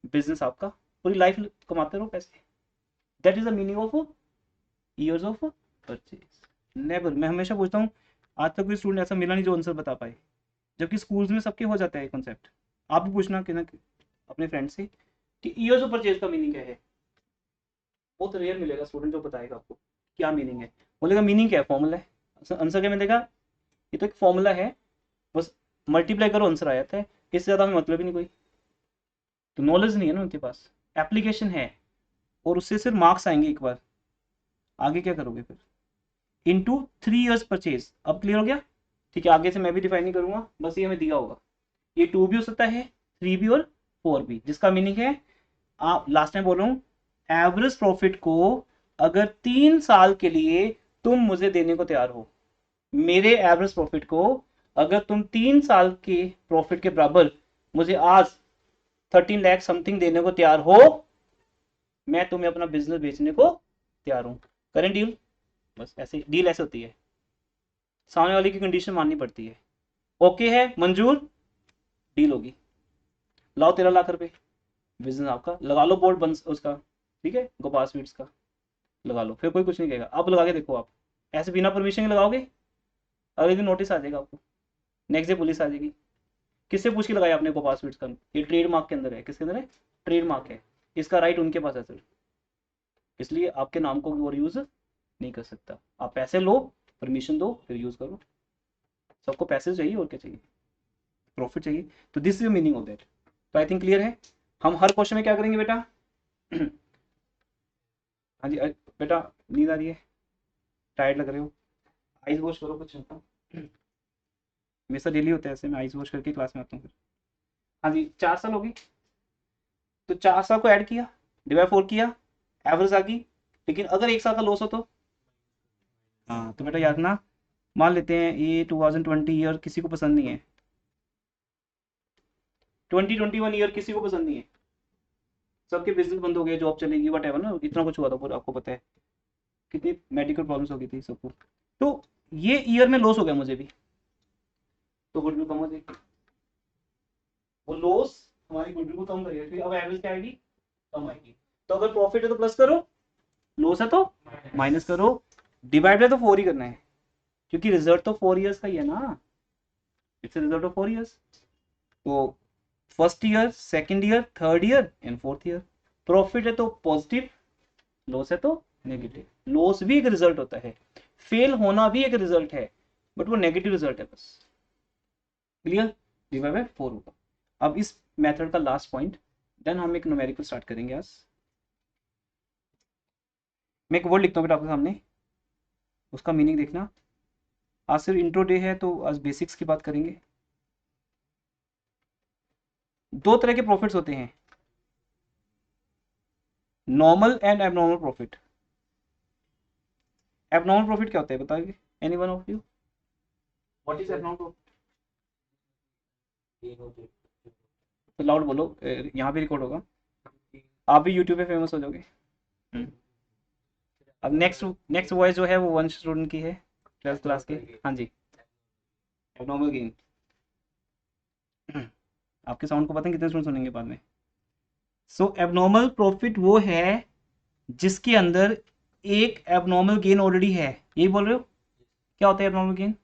बिजनेस आपका पूरी लाइफ कमाते रहो पैसे। That is the meaning of years of purchase. Never, मैं हमेशा पूछता हूँ, आज तक कोई स्टूडेंट ऐसा मिला नहीं जो आंसर बता पाए, जबकि स्कूल्स में सबके हो जाता है कॉन्सेप्ट। आप भी पूछना कि ना अपने फ्रेंड से कि ईयर्स ऑफ परचेज का मीनिंग क्या है। बहुत रेयर मिलेगा स्टूडेंट जो बताएगा आपको क्या मीनिंग है। बोलेगा मीनिंग क्या है, फॉर्मूला है। आंसर क्या मिलेगा? ये तो एक फॉर्मूला है, बस मल्टीप्लाई करो आंसर आ जाता है, इससे ज़्यादा हमें मतलब ही नहीं कोई। तो नॉलेज नहीं है ना उनके पास, एप्लीकेशन है, और उससे सिर्फ मार्क्स आएंगे एक बार, आगे क्या करोगे फिर? Into 3 years purchase. अब क्लियर हो गया? ठीक है, आगे से मैं भी डिफाइन नहीं करूंगा, बस ये हमें दिया होगा। ये 2 भी हो सकता है, 3 भी और 4 भी, जिसका मीनिंग है, आप लास्ट टाइम बोल रहा हूँ, एवरेज प्रॉफिट को अगर 3 साल के लिए तुम मुझे देने को तैयार हो, मेरे एवरेज प्रॉफिट को अगर तुम 3 साल के प्रॉफिट के बराबर मुझे आज 13 लाख समथिंग देने को तैयार हो, मैं तुम्हें अपना बिजनेस बेचने को तैयार हूं। करें डील? बस ऐसे डील ऐसे होती है, सामने वाले की कंडीशन माननी पड़ती है। ओके है, मंजूर, डील होगी। लाओ 13 लाख रुपए, बिजनेस आपका, लगा लो बोर्ड बन उसका, ठीक है, गोपाल स्वीट्स का लगा लो, फिर कोई कुछ नहीं कहेगा। अब लगा के देखो आप, ऐसे बिना परमिशन के लगाओगे, अगले दिन नोटिस आ जाएगा आपको, नेक्स्ट डे पुलिस आ जाएगी। किससे पूछ के लगाया आपने गोपाल स्वीट्स का? ये ट्रेडमार्क के अंदर है, किसके अंदर है? ट्रेडमार्क है, इसका राइट उनके पास है सर, इसलिए आपके नाम को और यूज नहीं कर सकता। आप पैसे लो, परमिशन दो, फिर यूज करो। सबको पैसे चाहिए, और क्या चाहिए? प्रॉफिट चाहिए। तो this is meaning of that. तो आई थिंक क्लियर है। हम हर क्वेश्चन में क्या करेंगे बेटा? हाँ जी बेटा, नींद आ रही है, टायर्ड लग रहे हो, आइज वॉश करो कुछ। हमेशा डेली होता है ऐसे, मैं आइज वॉश करके क्लास में आता हूँ फिर। हाँ जी, 4 साल होगी, तो 4 साल को ऐड किया, डिवाइड 4 किया, एवरेज आ गई। लेकिन अगर 1 साल का लॉस हो तो? हाँ, तो बेटा याद रखना, मान लेते हैं ये 2020 ईयर किसी को पसंद नहीं है, 2021 ईयर किसी को पसंद नहीं है, सबके बिजनेस बंद हो गए, जॉब चलेगी, वट एवर ना, इतना कुछ हुआ था पूरा, आपको पता है कितनी मेडिकल प्रॉब्लम्स हो गई थी सबको। तो ये ईयर में लॉस हो गया मुझे भी, तो गुडविल कम हो जाएगी। वो लॉस हमारी गुडविल को कम करेगा, फिर अब एवरेज क्या आएगी? कम आएगी। तो अगर प्रॉफिट है तो प्लस करो, लॉस है तो माइनस करो, डिवाइड है तो 4 ही करना है, क्योंकि रिजल्ट तो 4 ईयर्स का ही है ना, इट्स रिजल्ट ऑफ 4 ईयर्स। तो first year, second year, third year and fourth year. Profit है तो पॉजिटिव, लॉस है तो नेगेटिव। लॉस भी एक रिजल्ट होता है, फेल होना भी एक रिजल्ट है, बट वो नेगेटिव रिजल्ट है बस। क्लियर? डिवाइड बाय 4 होगा। अब इस मेथड का लास्ट पॉइंट, देन हम एक न्यूमेरिकल स्टार्ट करेंगे आज। मैं एक वर्ड लिखता हूँ बेटा आपके सामने, उसका मीनिंग देखना। आज सिर्फ इंट्रो डे है, तो आज बेसिक्स की बात करेंगे। 2 तरह के प्रॉफिट्स होते हैं, normal and abnormal profit. Abnormal profit क्या होता है बताइए, any one of you, what is abnormal profit? तो लाउड बोलो, यहाँ भी रिकॉर्ड होगा, आप भी यूट्यूब पे फेमस हो जाओगे। हम्म। अब नेक्स्ट नेक्स्ट वॉइस जो है वो वंश स्टूडेंट की है, 12th क्लास के। हाँ जी, एबनॉर्मल गेन। आपके साउंड को पता है कितने स्टूडेंट सुनेंगे बाद में। सो एबनॉर्मल प्रॉफिट वो है जिसके अंदर एक एबनॉर्मल गेन ऑलरेडी है, यही बोल रहे हो? क्या होता है एबनॉर्मल गेन?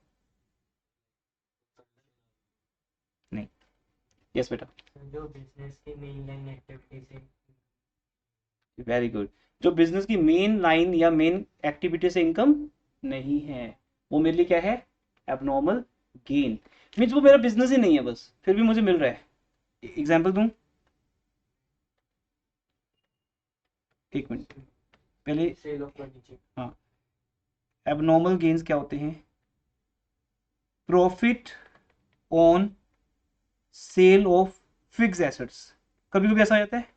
नहीं, यस बेटा, जो बिजनेस की मेन लाइन एक्टिविटी से वेरी गुड। जो बिजनेस की मेन लाइन या मेन एक्टिविटी से इनकम नहीं है, वो मेरे लिए क्या है? Abnormal gain. मीन्स वो मेरा बिजनेस ही नहीं है बस, फिर भी मुझे मिल रहा है, एग्जाम्पल दूं? एक मिनट पहले। Sale of furniture. हाँ, एबनॉर्मल गेन्स क्या होते हैं? Profit on sale of fix assets. कभी कभी ऐसा हो जाता है,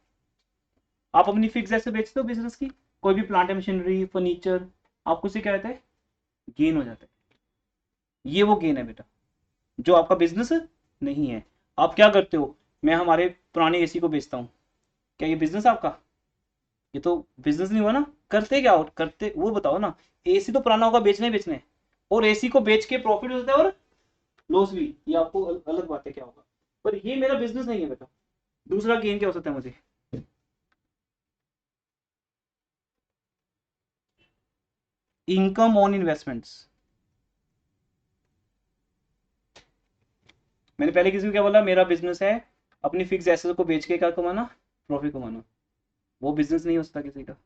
आप अपनी फिक्स एसेट बेचते हो बिजनेस की, कोई भी प्लांट मशीनरी फर्नीचर, आपको उससे क्या होता है? गेन हो जाता है। ये वो गेन है बेटा जो आपका बिजनेस नहीं है। आप क्या करते हो? मैं हमारे पुराने एसी को बेचता हूँ, क्या ये बिजनेस आपका? ये तो बिजनेस नहीं हुआ ना। करते क्या हो? करते वो बताओ ना। एसी तो पुराना होगा, बेचने बेचने, और एसी को बेच के प्रॉफिट होता है और लॉस भी, ये आपको अलग बात है क्या होगा, पर ये मेरा बिजनेस नहीं है बेटा। दूसरा गेन क्या हो सकता है मुझे? Income on investments. मैंने पहले किसी को क्या बोला? मेरा बिजनेस है अपनी फिक्स एसेट को बेच के क्या कमाना? प्रॉफिट कमाना। वो बिजनेस नहीं हो सकता किसी का।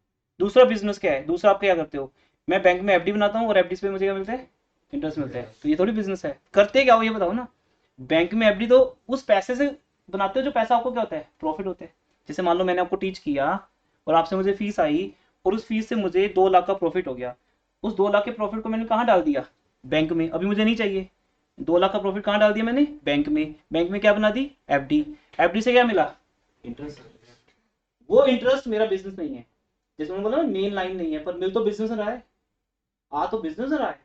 दूसरा बिजनेस क्या है? दूसरा आप क्या करते हो? मैं बैंक में एफडी बनाता हूँ और एफडी पे मुझे क्या मिलता है? इंटरेस्ट मिलता है। तो ये थोड़ी बिजनेस है। करते क्या हो ये बताओ ना। बैंक में एफडी तो उस पैसे से बनाते हो जो पैसा आपको क्या होता है? प्रॉफिट होता है। जैसे मान लो मैंने आपको टीच किया और आपसे मुझे फीस आई, और उस फीस से मुझे 2 लाख का प्रॉफिट हो गया। उस 2 लाख के प्रॉफिट को मैंने कहाँ डाल दिया? बैंक में। अभी मुझे नहीं चाहिए। 2 लाख का प्रॉफिट कहाँ डाल दिया मैंने? बैंक में। बैंक में क्या बना दी? एफडी। एफडी से क्या मिला? इंटरेस्ट। वो इंटरेस्ट मेरा बिजनेस नहीं है। जैसे मैंने बोला मेन लाइन नहीं है, पर मिल तो बिजनेस रहा है। आ तो बिजनेस रहा है।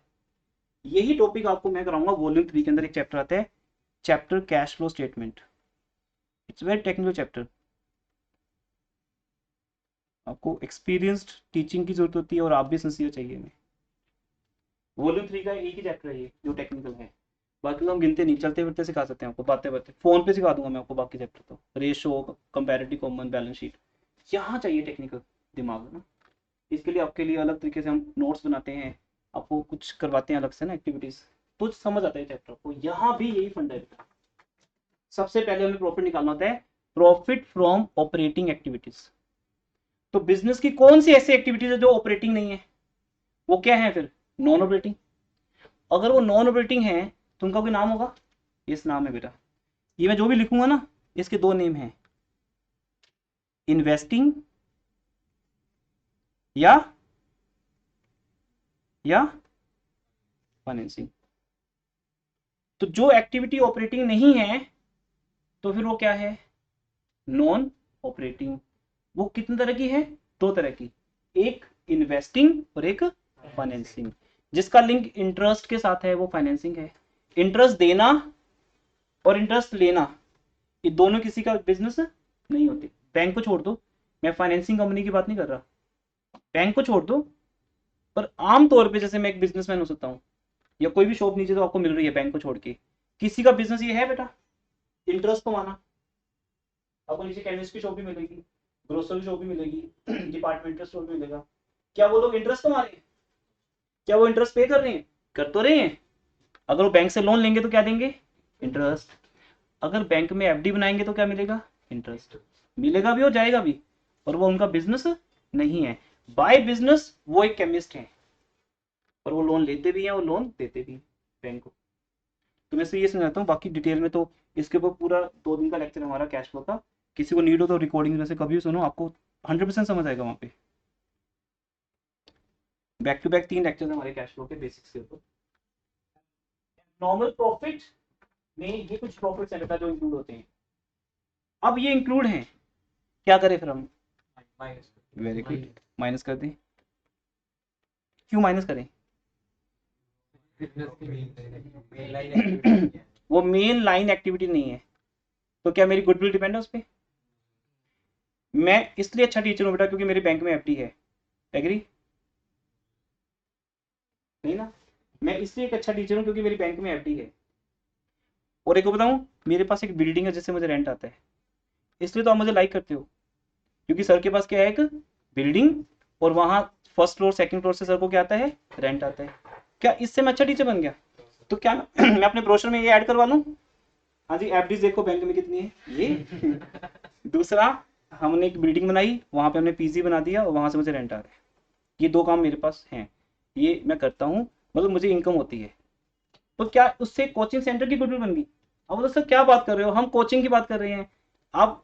यही टॉपिक आपको मैं कराऊंगा वॉल्यूम 3 के अंदर। एक चैप्टर आता है, chapter cash flow statement. It's very technical chapter. आपको एक्सपीरियंस्ड टीचिंग की जरूरत होती है और आप भी सिंसियर चाहिए में। वॉल्यूम 3 का एक ही चैप्टर है ये जो टेक्निकल है। बाकी तो हम गिनते नहीं, चलते फिरते सिखा सकते हैं आपको, बातें बातें फोन पे सिखा दूंगा मैं आपको। बाकी चैप्टर तो ratio, comparative common, balance sheet, यहाँ चाहिए टेक्निकल दिमाग ना। इसके लिए आपके लिए अलग तरीके से हम नोट्स बनाते हैं, आपको कुछ करवाते हैं अलग से ना एक्टिविटीज, तो समझ आता है चैप्टर को। यहाँ भी यही फंडा है। सबसे पहले हमें प्रॉफिट निकालना होता है, प्रॉफिट फ्रॉम ऑपरेटिंग एक्टिविटीज। तो बिजनेस की कौन सी ऐसी एक्टिविटीज है जो ऑपरेटिंग नहीं है? वो क्या है फिर? Non operating. अगर वो नॉन ऑपरेटिंग है तो उनका कोई नाम होगा? इस नाम है बेटा। ये मैं जो भी लिखूंगा ना, इसके दो नेम हैं, इन्वेस्टिंग या फाइनेंसिंग। तो जो एक्टिविटी ऑपरेटिंग नहीं है तो फिर वो क्या है? Non operating. वो कितने तरह की है? 2 तरह की, एक इन्वेस्टिंग और एक फाइनेंसिंग। जिसका लिंक इंटरेस्ट के साथ है वो फाइनेंसिंग है। इंटरेस्ट देना और इंटरेस्ट लेना, ये दोनों किसी का बिजनेस नहीं होते। बैंक को छोड़ दो, मैं फाइनेंसिंग कंपनी की बात नहीं कर रहा, बैंक को छोड़ दो। पर आम तौर पे जैसे मैं एक बिजनेसमैन हो सकता हूँ, या कोई भी शॉप नीचे तो आपको मिल रही है बैंक को छोड़ के, किसी का बिजनेस ये है बेटा इंटरेस्ट कमाना। आपको नीचे केमिस्ट की शॉप भी मिलेगी, ग्रोसरी शॉप भी मिलेगी, डिपार्टमेंटल स्टोर भी मिलेगा। क्या वो लोग इंटरेस्ट कमा रहे हैं? क्या वो इंटरेस्ट पे कर रहे हैं? कर तो रहे हैं। अगर वो बैंक से लोन लेंगे तो क्या देंगे? इंटरेस्ट। अगर बैंक में एफडी बनाएंगे तो क्या मिलेगा? इंटरेस्ट। मिलेगा भी और जाएगा भी, और वो उनका बिजनेस नहीं है। बाय बिजनेस वो एक केमिस्ट है, और वो लोन लेते भी हैं और लोन देते भी हैं बैंक को। तो मैं से ये समझाता हूँ, बाकी डिटेल में तो इसके ऊपर पूरा 2 दिन का लेक्चर हमारा कैश फ्लो का। किसी को नीड हो तो रिकॉर्डिंग में से कभी भी सुनो, आपको 100% समझ आएगा वहाँ पे। बैक टू बैक 3 लेक्चर हमारे कैश फ्लो के बेसिक्स के ऊपर। नॉर्मल प्रॉफिट में ये कुछ प्रॉफिट्स हैं बेटा जो इंक्लूड होते हैं। अब ये इंक्लूड हैं, क्या करें फिर हम? माइनस। वेरी गुड, माइनस कर दें। क्यों माइनस करें? बिजनेस की मेन लाइन एक्टिविटी है। वो मेन लाइन एक्टिविटी नहीं है, तो क्या मेरी गुडविल डिपेंड है उस पर? मैं इसलिए अच्छा टीचर हूँ बेटा क्योंकि मेरे बैंक में एफडी है। एग्री? नहीं ना? मैं इसलिए एक अच्छा टीचर हूँ क्योंकि मेरी बैंक में एफडी है। और एक को बताऊँ, मेरे पास एक बिल्डिंग है जिससे मुझे रेंट आता है, इसलिए तो आप मुझे लाइक करते हो। क्योंकि सर के पास क्या है? एक बिल्डिंग, और वहाँ फर्स्ट फ्लोर सेकंड फ्लोर से सर को क्या आता है? रेंट आता है। क्या इससे मैं अच्छा टीचर बन गया? तो क्या मैं अपने ब्रोशर में ये ऐड करवा लूँ? हाँ जी, एफडी देखो बैंक में कितनी है ये। दूसरा, हमने एक बिल्डिंग बनाई, वहाँ पे हमने पीजी बना दिया और वहाँ से मुझे रेंट आ रहा है। ये 2 काम मेरे पास हैं, ये मैं करता हूँ, मतलब मुझे इनकम होती है। तो क्या उससे कोचिंग सेंटर की गुडविल बन गई? अब बोलो सर क्या बात कर रहे हो, हम कोचिंग की बात कर रहे हैं। आप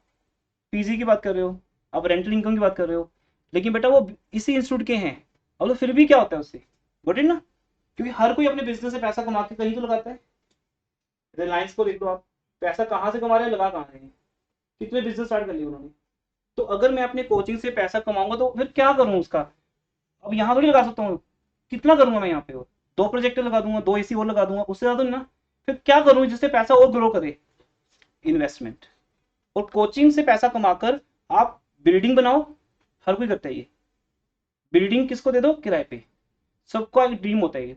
पीजी की बात कर रहे हो, आप रेंटल इनकम की बात कर रहे हो, लेकिन बेटा वो इसी इंस्टीट्यूट के हैं, और तो फिर भी क्या होता है उससे, गॉट इट ना, क्योंकि हर कोई अपने बिजनेस से पैसा कमा के कहीं तो लगाता है। रिलायंस को देख लो आप, पैसा कहाँ से कमा रहे हैं, लगा कहाँ रहे हैं, कितने बिजनेस स्टार्ट कर लिए उन्होंने। तो अगर मैं अपने कोचिंग से पैसा कमाऊंगा तो फिर क्या करूँ उसका, अब यहाँ थोड़ी लगा सकता हूँ, कितना करूंगा मैं यहाँ पे, और 2 प्रोजेक्टर लगा दूंगा, 2 एसी और लगा दूंगा, उससे ज्यादा नहीं ना। फिर क्या करूँ जिससे पैसा और ग्रो करे, इन्वेस्टमेंट। और कोचिंग से पैसा कमाकर आप बिल्डिंग बनाओ, हर कोई करता है ये, बिल्डिंग किसको दे दो किराए पे, सबका एक ड्रीम होता है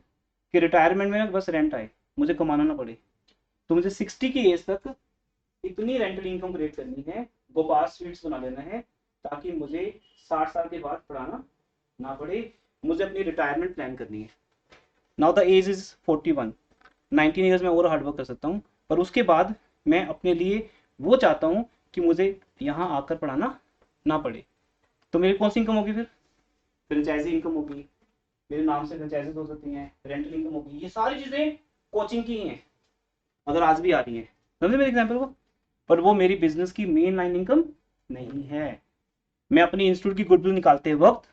कि रिटायरमेंट में बस रेंट आए, मुझे कमाना ना पड़े। तो मुझे 60 की एज तक इतनी रेंटल इनकम क्रिएट करनी है, गोपाल स्वीट्स बना लेना है, ताकि मुझे 60 साल के बाद पढ़ाना ना पड़े, मुझे अपनी रिटायरमेंट प्लान करनी है। Now the age is 41, 19 years में और हार्डवर्क कर सकता हूँ, पर उसके बाद मैं अपने लिए वो चाहता हूँ कि मुझे यहाँ आकर पढ़ाना ना पड़े। तो मेरी कौन सी इनकम होगी फिर, फ्रेंचाइजी इनकम होगी, मेरे नाम से फ्रेंचाइजीज हो सकती हैं, रेंटल इनकम होगी, ये सारी चीज़ें कोचिंग की ही हैं, अगर आज भी आ रही हैं, समझे मेरे एग्जाम्पल को। पर वो मेरी बिजनेस की मेन लाइन इनकम नहीं है। मैं अपनी इंस्टीट्यूट की गुडविल निकालते वक्त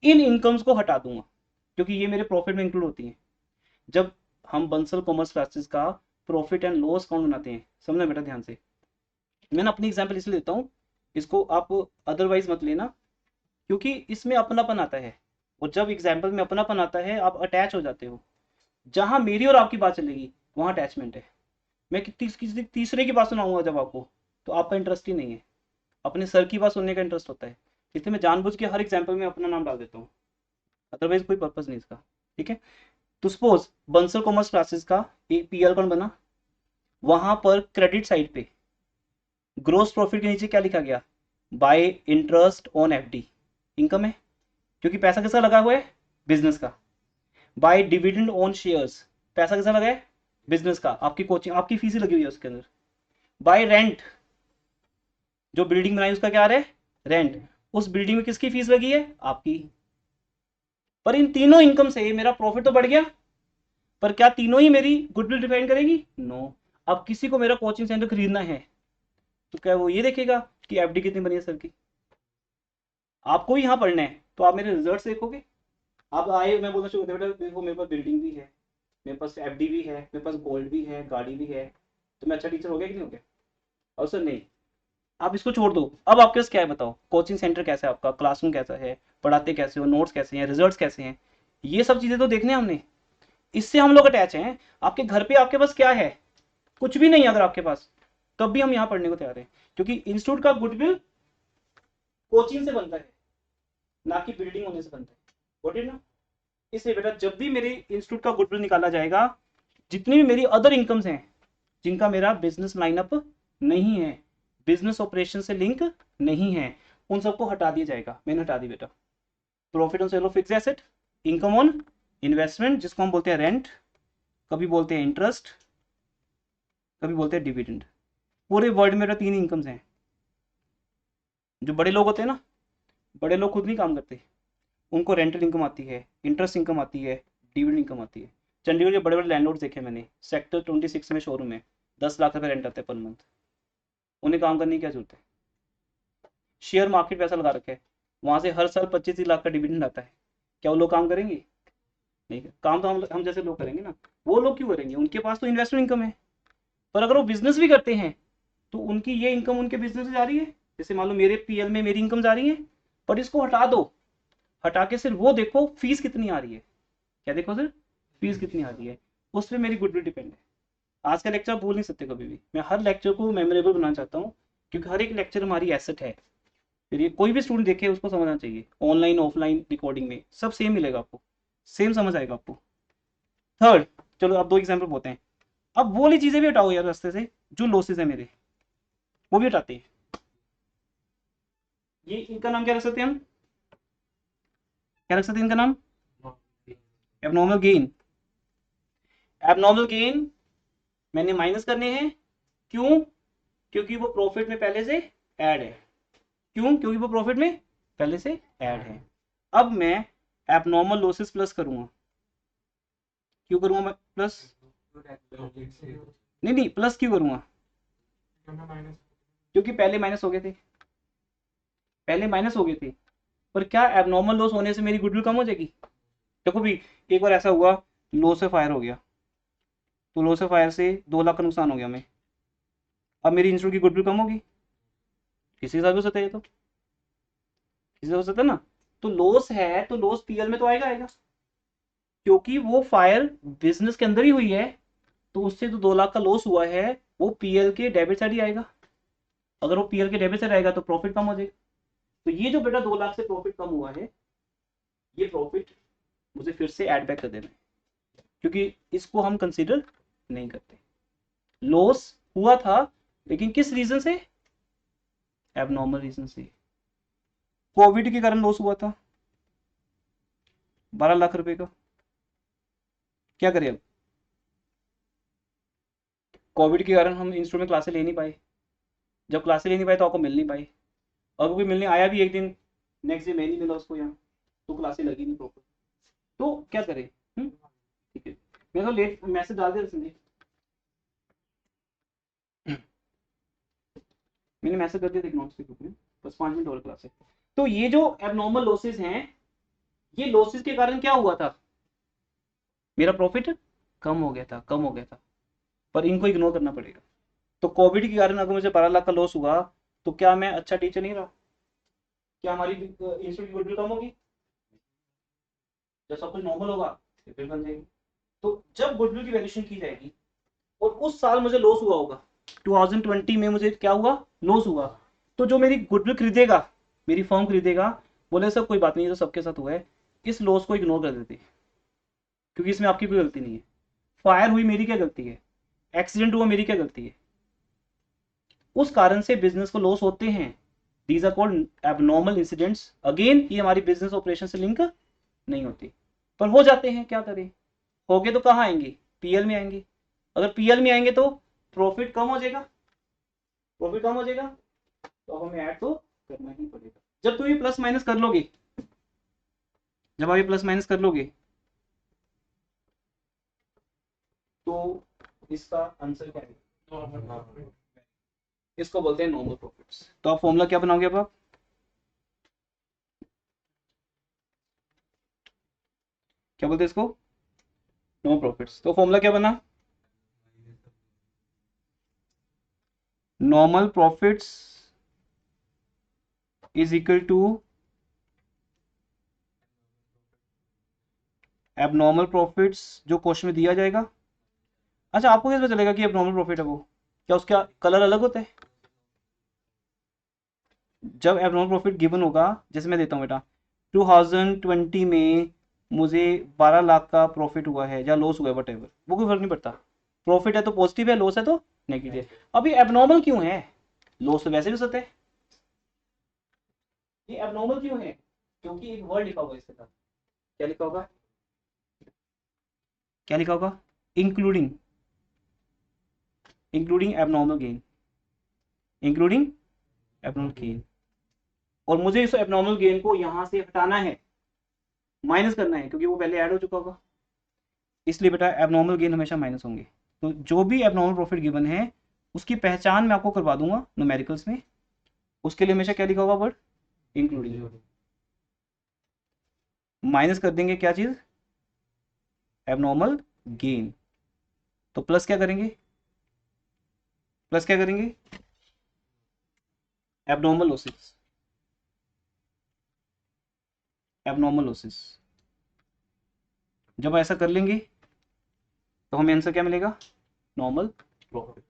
इन इनकम्स को हटा दूंगा, क्योंकि ये मेरे प्रॉफिट में इंक्लूड होती हैं। जब हम बंसल कॉमर्स क्लासेस का प्रॉफिट एंड लॉस अकाउंट बनाते हैं, समझना बेटा ध्यान से, मैं ना अपनी एग्जाम्पल इसलिए लेता हूँ, इसको आप अदरवाइज मत लेना, क्योंकि इसमें अपनापन आता है, और जब एग्जाम्पल में अपनापन आता है आप अटैच हो जाते हो। जहां मेरी और आपकी बात चलेगी वहां अटैचमेंट है। मैं किसी तीसरे की बात सुनाऊंगा जब आपको, तो आपका इंटरेस्ट ही नहीं है, अपने सर की बात सुनने का इंटरेस्ट होता है, इसलिए मैं जानबूझ के हर एग्जाम्पल में अपना नाम डाल देता हूँ, अदरवाइज कोई पर्पज नहीं इसका, ठीक है। तो सपोज बंसल कॉमर्स क्लासेस का एक पीएल अकाउंट बना, वहां पर क्रेडिट साइड पे ग्रोस प्रॉफिट के नीचे क्या लिखा गया, bye interest on FD, income है, क्योंकि पैसा किसका लगा हुआ है, बिजनेस का। बाय डिविडेंड ऑन शेयर्स, पैसा किसका लगा है, बिजनेस का, आपकी कोचिंग आपकी फीस ही लगी हुई है उसके अंदर। बाय रेंट, जो बिल्डिंग बनाई उसका क्या आ रहा है, रेंट, उस बिल्डिंग में किसकी फीस लगी है, आपकी। पर इन तीनों इनकम से मेरा प्रॉफिट तो बढ़ गया, पर क्या तीनों ही मेरी गुडविल डिफाइन करेगी, नो। अब किसी को मेरा कोचिंग सेंटर खरीदना है तो क्या वो ये देखेगा कि एफडी कितनी बनी है सर की, आपको ही यहाँ पढ़ना है तो आप मेरे रिजल्ट देखोगे। आप आए, मैं बोलना शुरू कर बेटा देखो मेरे पास बिल्डिंग भी है, मेरे पास एफडी भी है, मेरे पास गोल्ड भी है, गाड़ी भी है, तो मैं अच्छा टीचर हो गया कि नहीं हो गया, और सर नहीं। आप इसको छोड़ दो, अब आपके पास क्या है बताओ, कोचिंग सेंटर कैसा है आपका, क्लासरूम कैसा है, पढ़ाते कैसे हो, नोट्स कैसे हैं, रिजल्ट्स कैसे हैं, ये सब चीजें तो देखने हैं हमने, इससे हम लोग अटैच हैं। आपके घर पे आपके पास क्या है, कुछ भी नहीं है अगर आपके पास, तब भी हम यहाँ पढ़ने को तैयार हैं, क्योंकि इंस्टीट्यूट का गुडविल कोचिंग से बनता है, ना कि बिल्डिंग होने से बनता है, गॉट इट ना। इसलिए बेटा जब भी मेरे इंस्टीट्यूट का गुडविल निकाला जाएगा, जितनी भी मेरी अदर इनकम्स हैं जिनका मेरा बिजनेस लाइनअप नहीं है, बिजनेस ऑपरेशन से लिंक नहीं है, उन सबको हटा दिया जाएगा। मैंने हटा दी बेटा। Profit on sale of fix asset, income on investment जिसको हम बोलते हैं रेंट, कभी बोलते हैं इंटरेस्ट, कभी बोलते हैं डिविडेंड। पूरे वर्ल्ड में मेरा 3 इनकम्स हैं। जो बड़े लोग होते हैं ना, बड़े लोग खुद नहीं काम करते, उनको रेंटल इनकम आती है, इंटरेस्ट इनकम आती है, डिविडेंड इनकम आती है। चंडीगढ़ के बड़े बड़े लैंडलॉर्ड्स देखे मैंने, सेक्टर 26 में शोरूम है, 10 लाख रुपए रेंट आता है पर मंथ, उन्हें काम करने की क्या जरूरत है। शेयर मार्केट पैसा लगा रखा है, वहां से हर साल 25 लाख का डिविडेंड आता है, क्या वो लोग काम करेंगे, नहीं। काम तो हम जैसे लोग करेंगे ना, वो लोग क्यों करेंगे, उनके पास तो इन्वेस्टमेंट इनकम है। पर अगर वो बिजनेस भी करते हैं तो उनकी ये इनकम उनके बिजनेस से जा रही है, जैसे मान लो मेरे पीएल में मेरी इनकम जा रही है, पर इसको हटा दो, हटा के सिर्फ वो देखो फीस कितनी आ रही है, क्या देखो सर, फीस कितनी आ रही है, उस पर मेरी गुडविल डिपेंड है। आज का लेक्चर भूल नहीं सकते कभी भी, मैं हर लेक्चर को मेमोरेबल बनाना चाहता हूँ, क्योंकि हर एक लेक्चर हमारी एसेट है। फिर ये कोई भी स्टूडेंट देखे उसको समझना चाहिए, ऑनलाइन ऑफलाइन रिकॉर्डिंग में सब सेम मिलेगा आपको, सेम समझ आएगा आपको। थर्ड, चलो अब 2 एग्जाम्पल बोलते हैं। अब वो वाली चीजें भी हटाओ यार रास्ते से, जो लॉसेज है मेरे वो भी हटाते हैं। ये इनका नाम क्या रख सकते हैं हम, क्या रख सकते हैं इनका नाम, एबनॉर्मल गेन। एबनॉर्मल गेन मैंने माइनस करने हैं, क्यों, क्योंकि वो प्रॉफिट में पहले से ऐड है, क्यों, क्योंकि वो प्रॉफिट में पहले से ऐड है। अब मैं एबनॉर्मल लॉसेस प्लस करूंगा, क्यों करूंगा मैं प्लस, नहीं नहीं प्लस क्यों करूंगा, क्योंकि पहले माइनस हो गए थे, पहले माइनस हो गए थे। पर क्या एबनॉर्मल लॉस होने से मेरी गुडविल कम हो जाएगी? देखो भी, एक बार ऐसा हुआ, लो से फायर हो गया, तो लो से फायर से 2 लाख का नुकसान हो गया हमें, अब मेरी इंस्टीट्यूट की गुडविल कम होगी? किसी हिसाब से हो सकता है ये तो, किसी हो सकता है ना। तो लॉस है तो लॉस पीएल में तो आएगा आएगा, क्योंकि वो फायर बिजनेस के अंदर ही हुई है, तो उससे जो 2 लाख का लॉस हुआ है वो पीएल के डेबिट साइड ही आएगा। अगर वो पीएल के डेबिट साइड आएगा तो प्रॉफिट कम हो जाएगा। तो ये जो बेटा 2 लाख से प्रॉफिट कम हुआ है, ये प्रॉफिट मुझे फिर से ऐड बैक कर देना है, क्योंकि इसको हम कंसीडर नहीं करते। लॉस हुआ था, लेकिन किस रीजन से? एबनॉर्मल रीजन से। कोविड के कारण लॉस हुआ था 12 लाख रुपए का, क्या करें अब? कोविड के कारण हम इंस्टीट्यूट में क्लासें ले नहीं पाए, जब क्लासें ले नहीं पाए तो आपको मिल नहीं पाई, और कोई मिलने आया भी एक दिन, नेक्स्ट डे मैं नहीं मिला उसको यहाँ, तो क्लासें लगी नहीं प्रॉपर, तो क्या करें? ठीक है, मैं तो लेट मैसेज डाल दिया संदीप, मैंने मैसेज कर दिया था इकोनॉमिक्स के ग्रुप में, बस 5 मिनट और क्लास है। तो ये जो एबनॉर्मल लॉसेस हैं, ये लॉसेस के कारण क्या हुआ था? मेरा प्रॉफिट कम हो गया था, कम हो गया था, पर इनको इग्नोर करना पड़ेगा। तो कोविड के कारण अगर मुझे 12 लाख का लॉस हुआ, तो क्या मैं अच्छा टीचर नहीं रहा? क्या हमारी इंस्टीट्यूट की गुडविल कम होगी? जब सब कुछ नॉर्मल होगा फिर बन जाएगी। तो जब गुडविल की वैल्यूएशन की जाएगी और उस साल मुझे लॉस हुआ होगा, 2020 में मुझे क्या हुआ? लॉस हुआ, तो जो मेरी गुडविल खरीदेगा, मेरी फर्म खरीदेगा, बोले सर कोई बात नहीं, ये तो सबके साथ हुआ है, इस लॉस को इग्नोर कर देते, क्योंकि इसमें आपकी कोई गलती नहीं है। फायर हुई, मेरी क्या गलती है? एक्सीडेंट हुआ, मेरी क्या गलती है? उस कारण से बिजनेस को लॉस होते हैं, these are called abnormal incidents. Again ये हमारी बिजनेस ऑपरेशन से लिंक नहीं होती, पर हो जाते हैं, क्या करें? हो गए तो कहाँ आएंगे? पीएल में आएंगे। अगर पीएल में आएंगे तो प्रॉफिट कम हो जाएगा, प्रॉफिट कम हो जाएगा, तो अब हमें ऐड तो करना ही पड़ेगा। जब तुम ये प्लस माइनस कर लोगे, जब आप ये प्लस माइनस कर लोगे, तो इसका आंसर क्या है? इसको बोलते हैं नॉर्मल प्रॉफिट्स। तो आप फॉर्मूला क्या बनाओगे? अब आप क्या बोलते हैं इसको? No profits. तो फॉर्मूला क्या बना? Normal profits is equal to abnormal profits जो क्वेश्चन में दिया जाएगा। अच्छा, आपको कैसे पता चलेगा कि एबनॉर्मल प्रॉफिट है वो? क्या उसका कलर अलग होता है? जब एबनॉर्मल प्रॉफिट गिवन होगा, जैसे मैं देता हूँ बेटा, 2020 में मुझे 12 लाख का प्रॉफिट हुआ है या लॉस हुआ है, वट एवर, वो कोई फर्क नहीं पड़ता। प्रॉफिट है तो पॉजिटिव है, लॉस है तो नेगेटिव है। अभी एबनॉर्मल क्यों है? लॉस तो वैसे भी हो सकता है, ये एबनॉर्मल क्यों है? क्योंकि एक वर्ड लिखा होगा इसके साथ। क्या लिखा होगा? क्या लिखा होगा? Including, including abnormal gain, including abnormal gain. और मुझे इस एबनॉर्मल गेन को यहां से हटाना है, माइनस करना है, क्योंकि वो पहले ऐड हो चुका होगा, इसलिए बेटा एबनॉर्मल गेन हमेशा माइनस होंगे। तो जो भी एबनॉर्मल प्रॉफिट गिवन है, उसकी पहचान मैं आपको करवा दूंगा न्यूमेरिकल्स में, उसके लिए हमेशा क्या लिखा होगा? Word including. माइनस कर देंगे क्या चीज? Abnormal gain. तो प्लस क्या करेंगे? प्लस क्या करेंगे? Abnormal losses, abnormal losses. जब ऐसा कर लेंगे तो हमें आंसर क्या मिलेगा? Normal profit.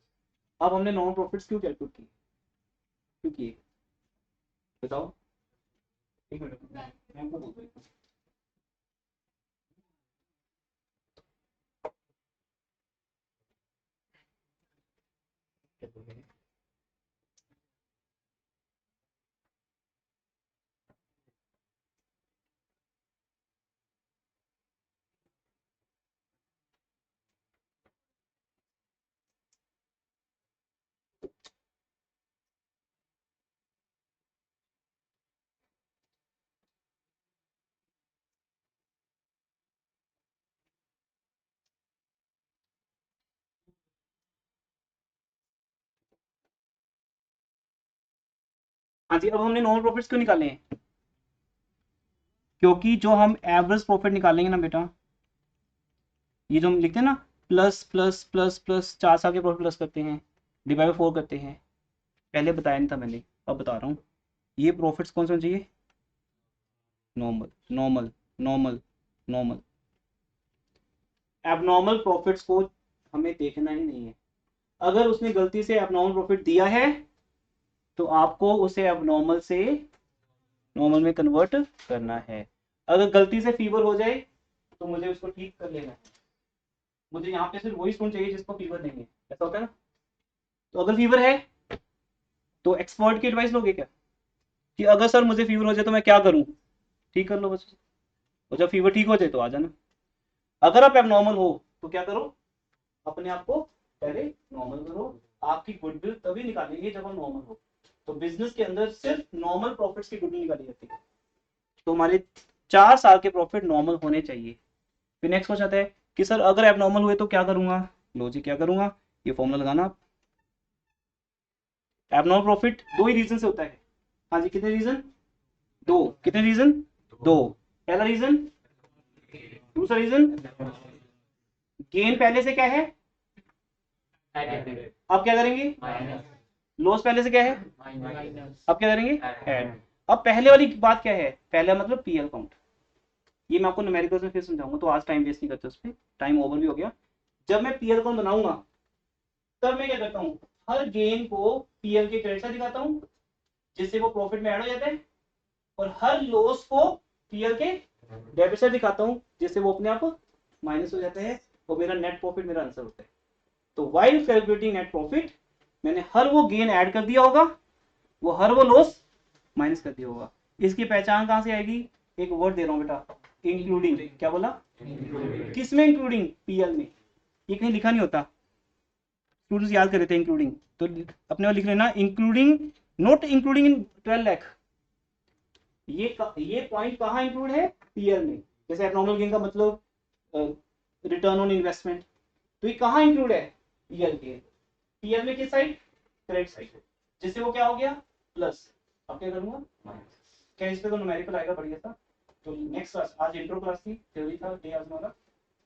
अब हमने नॉर्मल प्रॉफिट्स क्यों कैलकुलेट की, क्यों किए? बताओ, एक मिनट मैं आपको बोलता हूँ। हाँ जी, अब हमने नॉर्मल प्रॉफिट्स क्यों निकाले हैं? क्योंकि जो हम एवरेज प्रॉफिट निकालेंगे ना बेटा, ये जो हम लिखते हैं ना, प्लस प्लस प्लस प्लस, 4 साल के प्रॉफिट प्लस करते हैं, डिवाइड बाय 4 करते हैं, पहले बताया नहीं था मैंने, अब बता रहा हूँ। ये प्रॉफिट्स कौन से होने चाहिए? Normal normal normal normal. Abnormal profits को हमें देखना ही नहीं है। अगर उसने गलती से एबनॉर्मल प्रॉफिट दिया है तो आपको उसे एबनॉर्मल से नॉर्मल में कन्वर्ट करना है। अगर गलती से फीवर हो जाए तो मुझे उसको ठीक कर लेना है। मुझे यहाँ पे सिर्फ वही स्टूडेंट चाहिए जिसको फीवर नहीं है, ऐसा होता है ना। तो अगर फीवर है तो एक्सपर्ट की एडवाइस लोगे क्या, कि अगर सर मुझे फीवर हो जाए तो मैं क्या करूं? ठीक कर लो बस, और जब फीवर ठीक हो जाए तो आ जाना। अगर आप एबनॉर्मल हो तो क्या करो, अपने आप को पहले नॉर्मल करो। आपकी गुडविल तभी निकालेंगे जब हम नॉर्मल हो। तो बिजनेस के अंदर सिर्फ नॉर्मल प्रॉफिट्स की गुडविल निकाली जाती है। तो हमारे 4 साल के प्रॉफिट नॉर्मल होने चाहिए। फिर नेक्स्ट क्वेश्चन आता है कि सर अगर एबनॉर्मल हुए तो क्या करूंगा? लो जी, क्या करूंगा, ये फॉर्मूला लगाना आप। एबनॉर्मल प्रॉफिट दो ही रीजन से होता है। हाँ जी, कितने रीजन? दो। कितने रीजन? दो। पहला रीजन, दूसरा रीजन। गेन पहले से क्या है, अब क्या करेंगे? लॉस पहले से क्या है, अब क्या करेंगे? ऐड। अब पहले वाली बात क्या है, पहला मतलब पीएल अकाउंट। ये मैं आपको न्यूमेरिकल्स में फिर समझाऊंगा, तो आज टाइम वेस्ट नहीं करते उस पर, टाइम ओवर भी हो गया। जब मैं पीएल अकाउंट बनाऊंगा तब मैं क्या करता हूँ, हर गेन को पीएल के क्रेडिट साइड दिखाता हूँ जिससे वो प्रॉफिट में ऐड हो जाता है, और हर लॉस को पीएल के डेबिट साइड दिखाता हूँ जिससे वो अपने आप माइनस हो जाता है, और मेरा नेट प्रॉफिट मेरा आंसर होता है। तो वाइल कैलकुलेटिंग नेट प्रॉफिट मैंने हर वो गेन ऐड कर दिया होगा, वो हर वो लॉस माइनस कर दिया होगा। इसकी पहचान कहां से आएगी? एक वर्ड दे रहा हूं बेटा, इंक्लूडिंग। क्या बोला? किस में इंक्लूडिंग? पीएल में। ये कहीं लिखा नहीं होता, स्टूडेंट्स याद कर रहे थे इंक्लूडिंग, तो अपने लिख लेना including, not including in 12 lakh. ये पॉइंट कहाँ इंक्लूड है? पीएल में। जैसे एबनॉर्मल गेन का मतलब रिटर्न ऑन इन्वेस्टमेंट, तो ये कहाँ इंक्लूड है? पीएल के। पीएल में किस साइड? क्रेडिट साइड, जिससे वो क्या हो गया? प्लस। अब क्या करूंगा? क्या इस पे तो न्यूमेरिकल आएगा बढ़िया सा। तो नेक्स्ट क्लास, आज इंट्रो क्लास थी, थ्योरी था डे आज हमारा,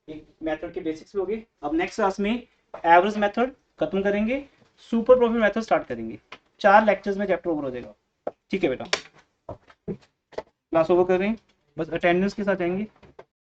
एक मेथड के बेसिक्स भी हो गए। अब नेक्स्ट क्लास में एवरेज मेथड खत्म करेंगे, सुपर प्रॉफिट मेथड स्टार्ट करेंगे। 4 लेक्चर्स में चैप्टर ओवर हो जाएगा। ठीक है बेटा, क्लास ओवर कर रहे हैं, बस अटेंडेंस के साथ जाएंगे।